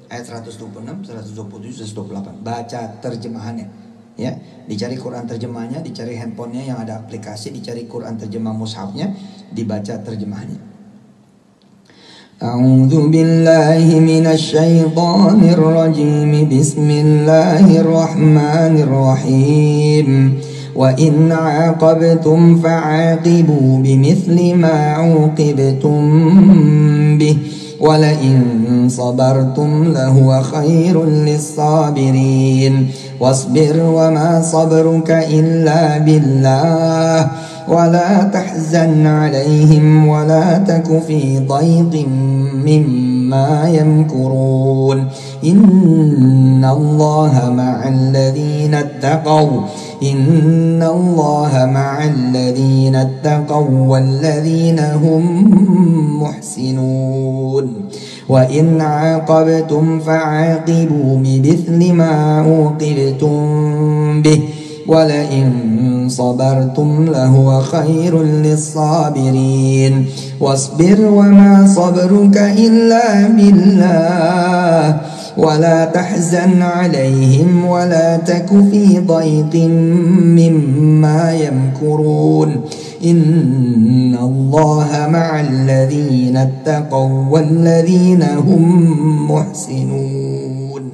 [SPEAKER 1] ayat 126, 127, 128. Baca terjemahannya. Ya, dicari Quran terjemahnya, dicari handphonenya yang ada aplikasi, dicari Quran terjemah mushafnya, dibaca terjemahannya. A'udzu billahi minasy syaithanir rajim. Bismillahirrahmanirrahim. وَإِنْ عَاقَبْتُمْ فَعَاقِبُوا بِمِثْلِ مَا عُوقِبْتُمْ بِهِ وَلَئِنْ صَبَرْتُمْ لَهُوَ خَيْرٌ لِلصَّابِرِينَ وَاصْبِرْ وَمَا صَبْرُكَ إِلَّا بِاللَّهِ وَلَا تَحْزَنْ عَلَيْهِمْ وَلَا تَكُ فِي ضَيْقٍ مِّمَّا يَمْكُرُونَ إِنَّ اللَّهَ مَعَ الَّذِينَ اتَّقَوْا إِنَّ اللَّهَ مَعَ الَّذِينَ اتَّقَوْا وَالَّذِينَ هُمْ مُحْسِنُونَ وَإِنْ عَاقَبْتُمْ فَعَاقِبُوا بِمِثْلِ مَا عُوقِبْتُمْ بِهِ وَلَئِنْ صَبَرْتُمْ لَهُوَ خَيْرٌ لِلصَّابِرِينَ وَاصْبِرْ وَمَا صَبْرُكَ إِلَّا بِاللَّهِ وَلَا تَحْزَنْ عَلَيْهِمْ وَلَا تَكُ فِي ضَيْقٍ مِّمَّا يَمْكُرُونَ إِنَّ اللَّهَ مَعَ الَّذِينَ اتَّقَوْا وَالَّذِينَ هُمْ مُحْسِنُونَ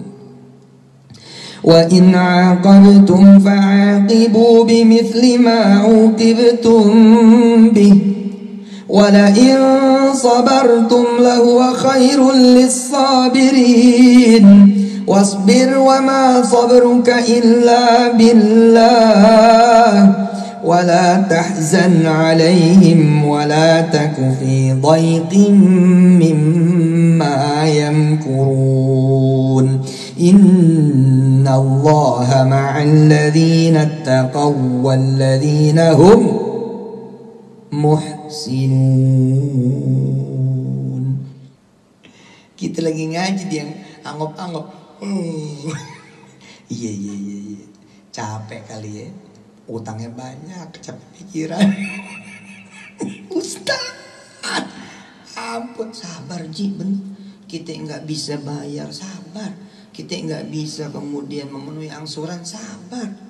[SPEAKER 1] وَإِنْ عَاقَبْتُمْ فَعَاقِبُوا بِمِثْلِ مَا عُوقِبْتُمْ بِهِ وَلَئِنْ صَبَرْتُمْ لَهُوَ خَيْرٌ لِلصَّابِرِينَ وَاصْبِرْ وَمَا صَبْرُكَ إِلَّا بِاللَّهِ وَلَا تَحْزَنْ عَلَيْهِمْ وَلَا تَكُ فِي ضَيْقٍ مِّمَّا يَمْكُرُونَ إِنَّ اللَّهَ مَعَ الَّذِينَ اتَّقَوْا وَالَّذِينَ هُمْ muhsinun. Kita lagi ngaji dia anggap-anggap. Iya. Capek kali ya. Utangnya banyak, capek pikiran. Ustaz, ampun, sabar Ji. Kita nggak bisa bayar, sabar. Kita nggak bisa kemudian memenuhi angsuran, sabar.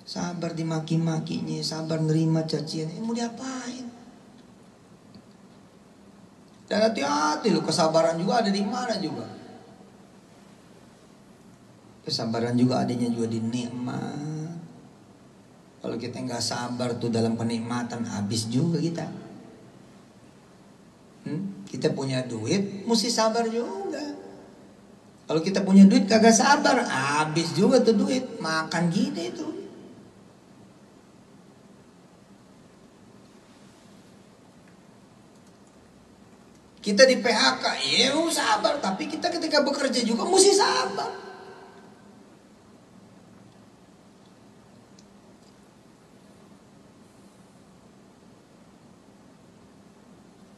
[SPEAKER 1] Sabar dimaki-makinya, sabar nerima cacian. Mau diapain? Dan hati-hati loh, kesabaran juga ada di mana juga. Kesabaran juga adanya juga di nikmat. Kalau kita nggak sabar tuh dalam kenikmatan, habis juga kita. Kita punya duit, mesti sabar juga. Kalau kita punya duit kagak sabar, habis juga tuh duit, makan gini itu. Kita di PHK, ya sabar. Tapi kita ketika bekerja juga mesti sabar.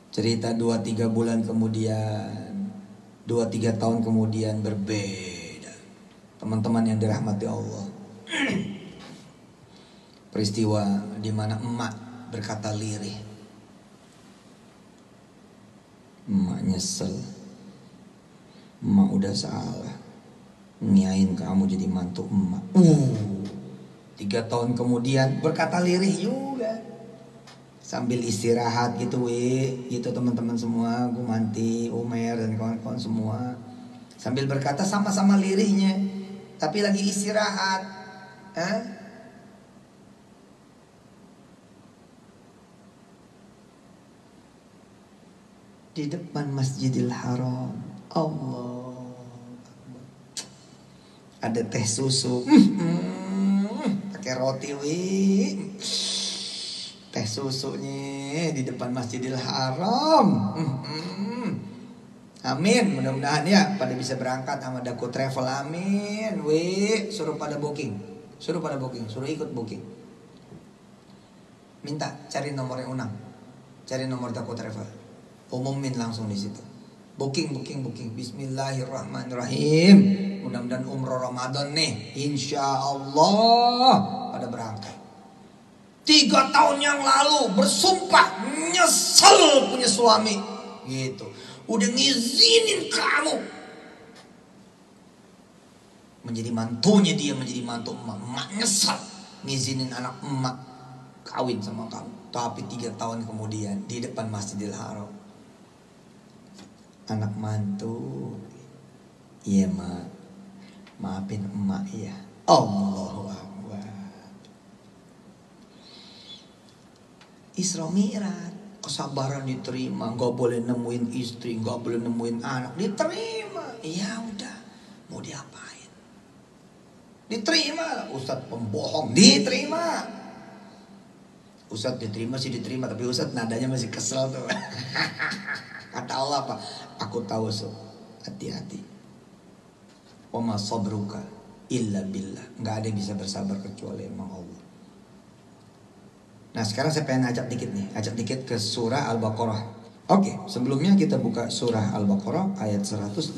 [SPEAKER 1] Cerita 2-3 bulan kemudian, 2-3 tahun kemudian berbeda. Teman-teman yang dirahmati Allah. Peristiwa di mana emak berkata lirih. Emak nyesel. Emak udah salah ngiain kamu jadi mantu emak. 3 tahun kemudian berkata lirih juga. Sambil istirahat gitu gitu teman-teman semua, Gumanti, Umer dan kawan-kawan semua. Sambil berkata sama-sama lirihnya. Tapi lagi istirahat. Di depan Masjidil Haram, Allah, ada teh susu, pakai roti, teh susunya di depan Masjidil Haram. Amin, mudah-mudahan ya pada bisa berangkat sama Daku Travel, amin. Suruh pada booking, suruh ikut booking. Minta cari nomornya Unang, cari nomor Daku Travel. Umumin langsung di situ. Booking. Bismillahirrahmanirrahim. Mudah-mudahan umroh Ramadan nih, insya Allah pada berangkat. 3 tahun yang lalu bersumpah nyesel punya suami, gitu. Udah ngizinin kamu menjadi mantunya dia, menjadi mantu emak. Emak nyesel ngizinin anak emak kawin sama kamu. Tapi 3 tahun kemudian di depan Masjidil Haram, anak mantu, iya mak, maafin emak ya. Allahu Akbar. Isra Mi'raj, kesabaran diterima. Gak boleh nemuin istri, gak boleh nemuin anak, diterima. Ya udah, mau diapain? Diterima. Ustadz pembohong, diterima. Ustadz diterima sih diterima, tapi Ustadz nadanya masih kesel tuh. Kata Allah apa? Aku tahu hati-hati. Wa ma sabruka illa billah. Nggak ada yang bisa bersabar kecuali emang Allah. Nah sekarang saya pengen ajak dikit ke surah Al-Baqarah. Oke, sebelumnya kita buka surah Al-Baqarah ayat 153.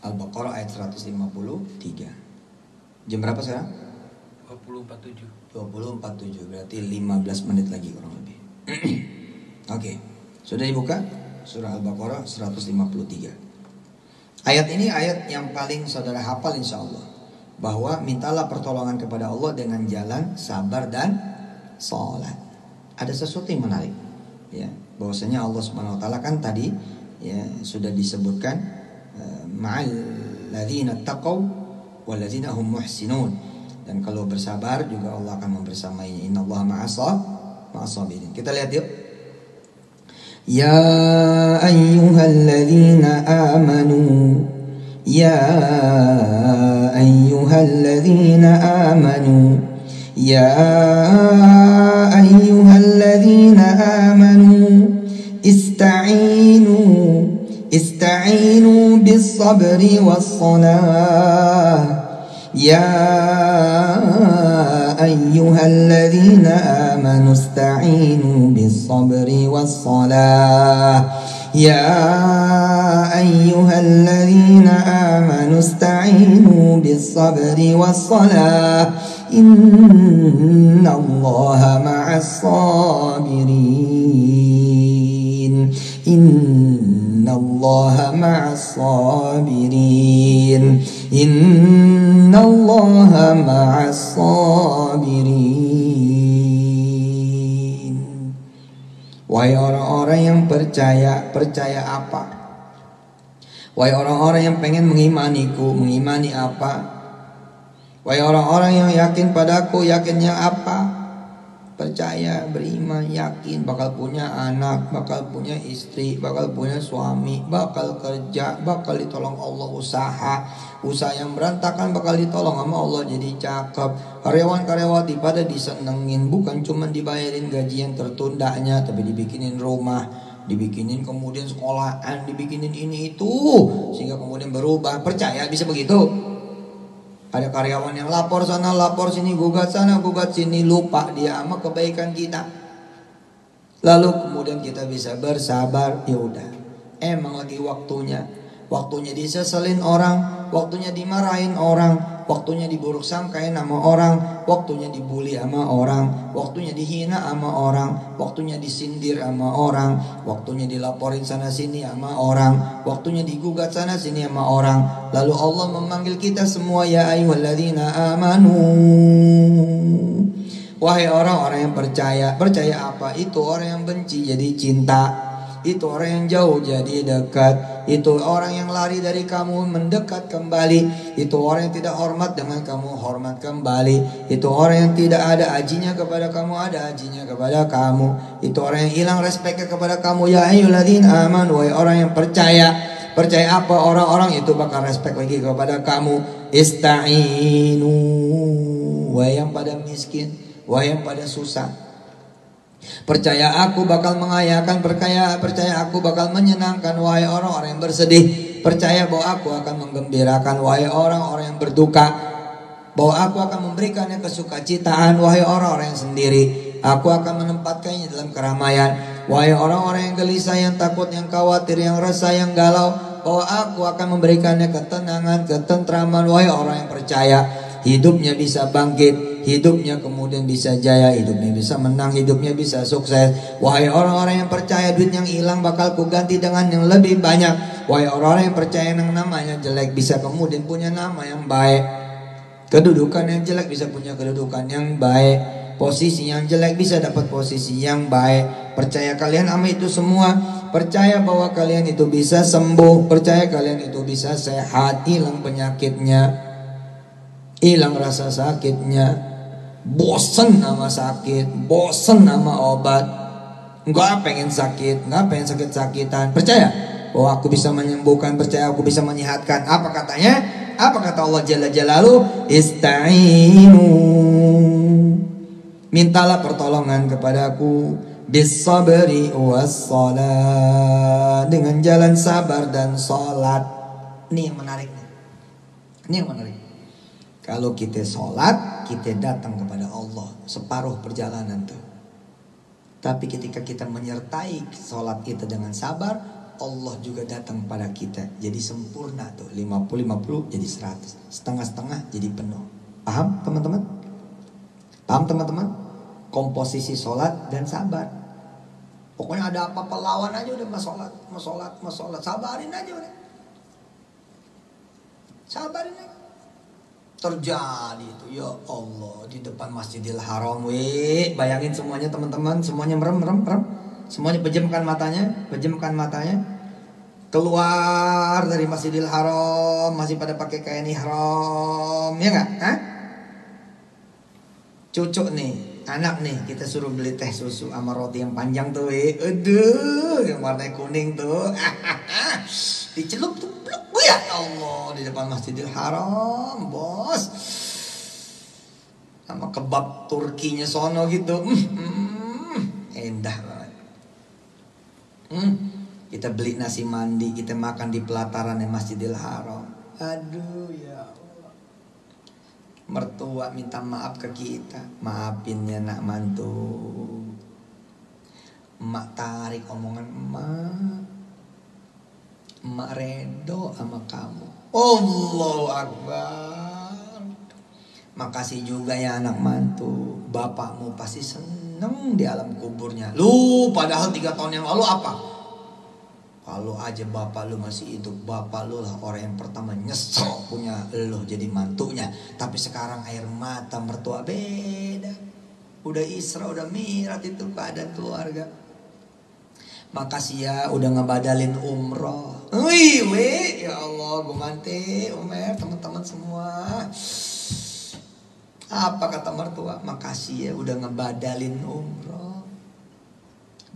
[SPEAKER 1] Al-Baqarah ayat 153. Jam berapa sekarang? 20.47, berarti 15 menit lagi kurang lebih. Oke, sudah dibuka surah Al-Baqarah 153. Ayat ini ayat yang paling saudara hafal insya Allah. Bahwa mintalah pertolongan kepada Allah dengan jalan sabar dan sholat. Ada sesuatu yang menarik, ya, bahwasanya Allah Subhanahu Wa Taala kan tadi ya sudah disebutkan ma'al ladzina taqaw wal ladzina hum muhsinun. Dan kalau bersabar juga Allah akan membersamainya. Innallaha ma'as-sabirin. Kita lihat yuk. Ya ayyuhalladzina amanu, ya ayyuhalladzina amanu, ya ayyuhalladzina amanu ista'inu bis-sabri was-salah. Ya ayyuhalladzina amanu ista'inu bis-sabri was-salah. Ya ayyuhalladzina amanu ista'inu bis-sabri was-salah. Innallaha ma'as-sabirin. Innallaha ma'as-sabirin. Innallaha ma'as-sabirin. Wahai orang-orang yang percaya apa? Wahai orang-orang yang pengen mengimaniku, mengimani apa? Wahai orang-orang yang yakin padaku, yakinnya apa? percaya, beriman, yakin bakal punya anak, bakal punya istri, bakal punya suami, bakal kerja, bakal ditolong Allah, usaha yang berantakan bakal ditolong sama Allah jadi cakep. Karyawan-karyawati pada disenengin, bukan cuma dibayarin gaji yang tertundanya, tapi dibikinin rumah, dibikinin kemudian sekolahan, dibikinin ini itu, sehingga kemudian berubah. Percaya bisa begitu? Ada karyawan yang lapor sana, lapor sini, gugat sana, gugat sini, lupa dia sama kebaikan kita. Lalu kemudian kita bisa bersabar, ya udah. Emang lagi waktunya diseselin orang, waktunya dimarahin orang, waktunya diburuk sangkain sama orang, waktunya dibully sama orang, waktunya dihina sama orang, waktunya disindir sama orang, waktunya dilaporin sana sini sama orang, waktunya digugat sana sini sama orang. Lalu Allah memanggil kita semua, ya ayyuhalladzina amanu, wahai orang-orang yang percaya. Percaya apa? Itu orang yang benci jadi cinta, itu orang yang jauh jadi dekat, itu orang yang lari dari kamu mendekat kembali, itu orang yang tidak hormat dengan kamu hormat kembali, itu orang yang tidak ada ajinya kepada kamu ada ajinya kepada kamu, itu orang yang hilang respeknya kepada kamu. Ya ayyuhalladzina amanu, wahai orang yang percaya. Percaya apa? Orang-orang itu bakal respek lagi kepada kamu. Ista'inu, wahai yang pada miskin, wahai yang pada susah. Percaya aku bakal mengayakan, percaya aku bakal menyenangkan, wahai orang-orang yang bersedih. Percaya bahwa aku akan menggembirakan, wahai orang-orang yang berduka. Bahwa aku akan memberikannya kesukacitaan, wahai orang-orang yang sendiri. Aku akan menempatkannya dalam keramaian, wahai orang-orang yang gelisah, yang takut, yang khawatir, yang resah, yang galau. Bahwa aku akan memberikannya ketenangan, ketentraman, wahai orang yang percaya. Hidupnya bisa bangkit, hidupnya kemudian bisa jaya, hidupnya bisa menang, hidupnya bisa sukses. Wahai orang-orang yang percaya, duit yang hilang bakal kuganti dengan yang lebih banyak. Wahai orang-orang yang percaya yang namanya jelek bisa kemudian punya nama yang baik. Kedudukan yang jelek bisa punya kedudukan yang baik. Posisi yang jelek bisa dapat posisi yang baik. Percaya kalian sama itu semua. Percaya bahwa kalian itu bisa sembuh. Percaya kalian itu bisa sehat, hilang penyakitnya, hilang rasa sakitnya, bosen sama sakit, bosen sama obat, nggak pengen sakit, nggak pengen sakit-sakitan. Percaya bahwa aku bisa menyembuhkan, percaya aku bisa menyehatkan. Apa katanya? Apa kata Allah Jalla Jalaluhu? Ista'inu, mintalah pertolongan kepadaku, bis-sabri was-salat, dengan jalan sabar dan sholat. Ini yang menarik. Ini yang menarik. Kalau kita sholat, kita datang kepada Allah separuh perjalanan tuh. Tapi ketika kita menyertai sholat kita dengan sabar, Allah juga datang pada kita. Jadi sempurna tuh, 50-50 jadi 100, setengah-setengah jadi penuh. Paham teman-teman? Paham teman-teman? Komposisi sholat dan sabar. Pokoknya ada apa-apa lawan aja udah mas sholat, sabarin aja udah. Sabarin aja. Terjadi itu, ya Allah, di depan Masjidil Haram. Bayangin semuanya teman-teman, semuanya merem. Semuanya pejamkan matanya. Keluar dari Masjidil Haram masih pada pakai kain ihram, ya enggak? Hah? Cucu nih, anak nih, kita suruh beli teh susu sama roti yang panjang tuh, aduh, yang warna kuning tuh. Dicelup tuh, ya Allah, di depan Masjidil Haram, bos. Sama kebab Turkinya sono gitu. Endah banget. Kita beli nasi mandi, kita makan di pelataran Masjidil Haram. Aduh ya Allah. Mertua minta maaf ke kita, maafin ya nak mantu. Emak tarik omongan emak redo sama kamu. Allahu Akbar. Makasih juga ya anak mantu. Bapakmu pasti seneng di alam kuburnya. Lu padahal 3 tahun yang lalu apa? Kalau aja bapak lu masih hidup, bapak lu lah orang yang pertama nyesel punya lu jadi mantunya. Tapi sekarang air mata mertua beda. Udah Isra, udah Mi'raj itu keadaan keluarga. Makasih ya udah ngebadalin umroh. Ya Allah, gue mante, Umer, teman-teman semua. Apa kata mertua? Makasih ya udah ngebadalin umroh.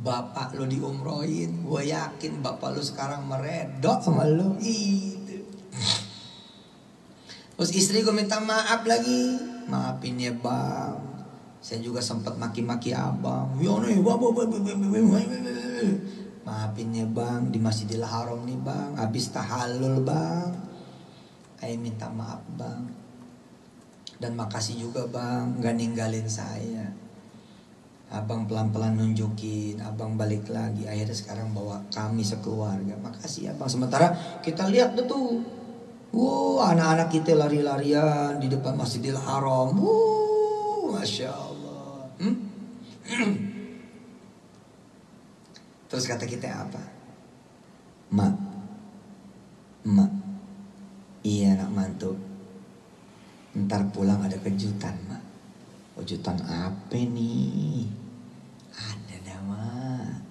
[SPEAKER 1] Bapak lo diumrohin, gue yakin bapak lo sekarang meredok sama lo. Itu. Terus istri gue minta maaf lagi. Maafin ya bang, saya juga sempat maki-maki abang. Maafin ya bang, di Masjidil Haram nih bang, habis tahallul bang. Saya minta maaf bang. Dan makasih juga bang, gak ninggalin saya. Abang pelan-pelan nunjukin, abang balik lagi. Akhirnya sekarang bawa kami sekeluarga. Makasih ya bang. Sementara kita lihat tuh, anak-anak kita lari-larian di depan Masjidil Haram. Masya Allah. Terus kata kita apa? Mak, iya nak mantu, ntar pulang ada kejutan mak. Kejutan apa nih? Ada dah mak.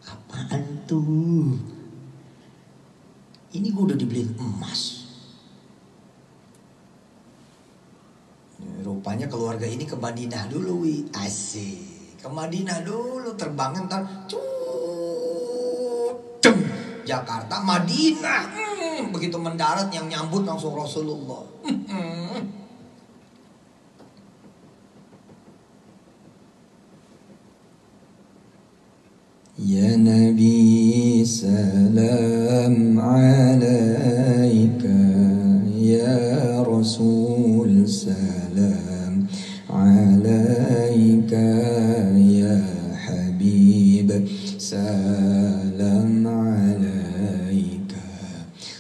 [SPEAKER 1] Apaan tuh? Ini gue udah dibeliin emas. Rupanya keluarga ini ke Madinah dulu, asik. Ke Madinah dulu, terbangnya ntar Jakarta, Madinah. Begitu mendarat yang nyambut langsung Rasulullah. Ya Nabi salam alaika, ya Rasul salam alaika, ya Habib salam alaika,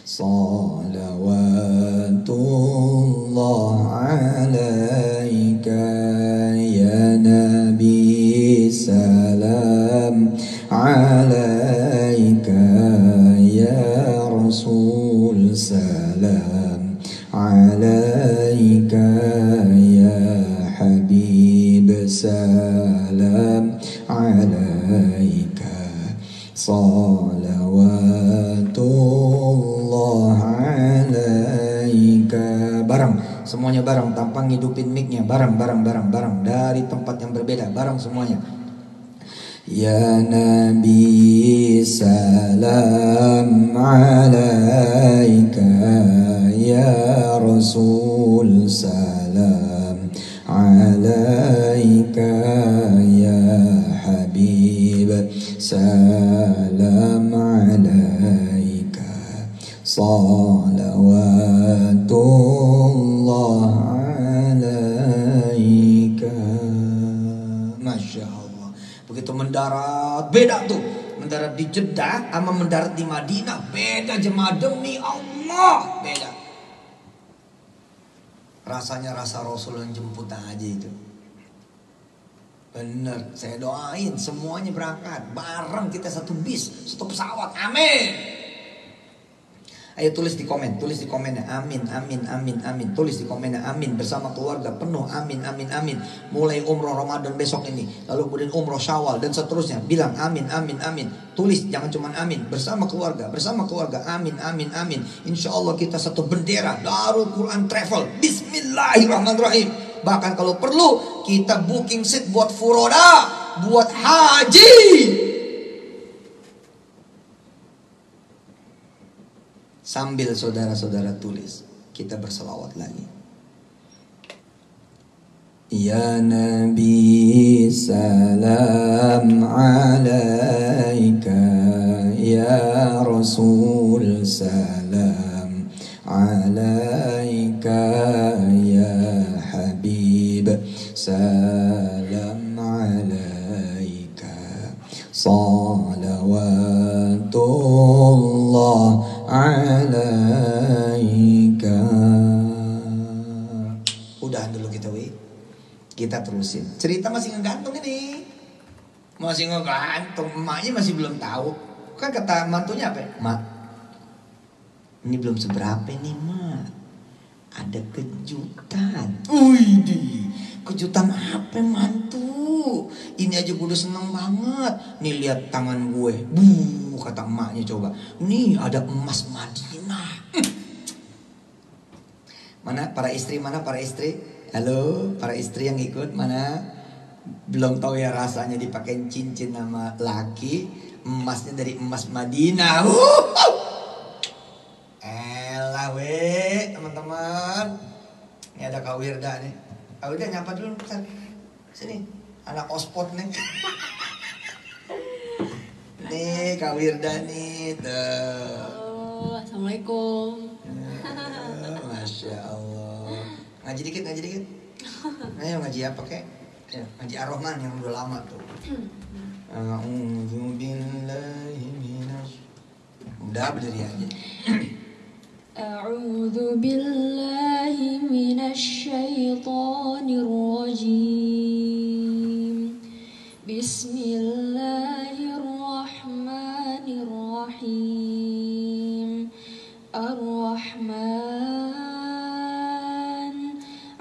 [SPEAKER 1] salawatullah alaika, ya Nabi salam alaika, ya Rasul salam alaika, ya Habib salam alaika, salawatullah alaika. Bareng, semuanya bareng, tanpa ngidupin mic-nya. Bareng dari tempat yang berbeda, bareng semuanya. Ya Nabi salam alaika, ya Rasul salam alaika, ya Habib salam alaika, salawatullah alaika. Masya Allah. Begitu mendarat, beda tuh. Mendarat di Jeddah sama mendarat di Madinah, beda jemaah, demi Allah, beda. Rasanya rasa Rasul yang jemput aja itu. Bener, saya doain semuanya berangkat bareng, kita satu bis, satu pesawat. Amin. Ayo tulis di komen amin, tulis di komennya amin, bersama keluarga penuh, amin. Mulai umroh Ramadan besok ini, lalu kemudian umroh Syawal dan seterusnya, bilang amin. Tulis, jangan cuma amin, bersama keluarga, amin. Insya Allah kita satu bendera, Darul Quran Travel, bismillahirrahmanirrahim. Bahkan kalau perlu kita booking seat buat furoda, buat haji. Sambil saudara-saudara tulis, kita berselawat lagi. Ya Nabi salam alaika, ya Rasul salam alaika, ya Habib salam alaika, salawatullah alaika. Udah dulu kita terusin. Cerita masih ngegantung ini. Masih ngegantung. Emaknya masih belum tahu. Kan kata mantunya apa? Mak, ini belum seberapa nih mak, ada kejutan. Wih, kejutan apa mantu? Ini aja gue udah seneng banget. Nih lihat tangan gue. Kata emaknya, coba. Nih ada emas Madinah. Mana para istri? Halo para istri yang ikut mana? Belum tahu ya rasanya dipakai cincin sama laki, emasnya dari emas Madinah. Elah we teman-teman. Ini ada Kak Wirda nih. Kak Wirda nyapa dulu bentar. Sini, anak ospot nih. Nih Kak Wirda nih tuh.
[SPEAKER 2] Halo, assalamualaikum.
[SPEAKER 1] Masya Allah. Ngaji dikit. Ayo ngaji apa kek? Ya, ngaji Ar-Rahman yang udah lama tuh. A'udzu billahi minasy. Udah berdiri aja.
[SPEAKER 2] A'udzu billahi minasyaitonir rajim. Bismillahirrahmanirrahim. Ar-Rahman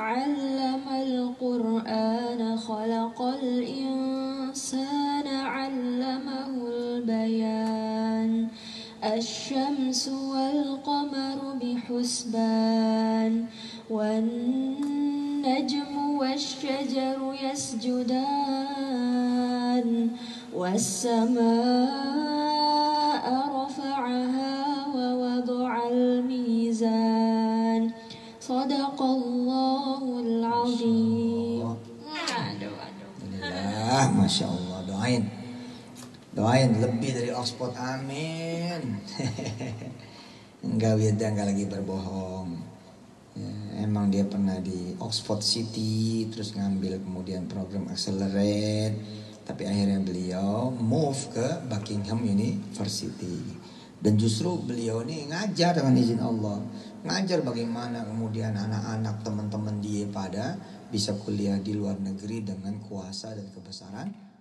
[SPEAKER 2] 'allamal Qur'ana khalaqal insana 'allamahul bayan. الشمس والقمر بحسبان والنجم والشجر يسجدان والسماء رفعها ووضع الميزان صدق الله العظيم.
[SPEAKER 1] Alhamdulillah, Masya Allah. Doain lebih dari Oxford, amin. Enggak, Wirda enggak lagi berbohong ya, emang dia pernah di Oxford City, terus ngambil kemudian program Accelerate, tapi akhirnya beliau move ke Buckingham University. Dan justru beliau ini ngajar dengan izin Allah, ngajar bagaimana kemudian anak-anak teman-teman dia pada bisa kuliah di luar negeri dengan kuasa dan kebesaran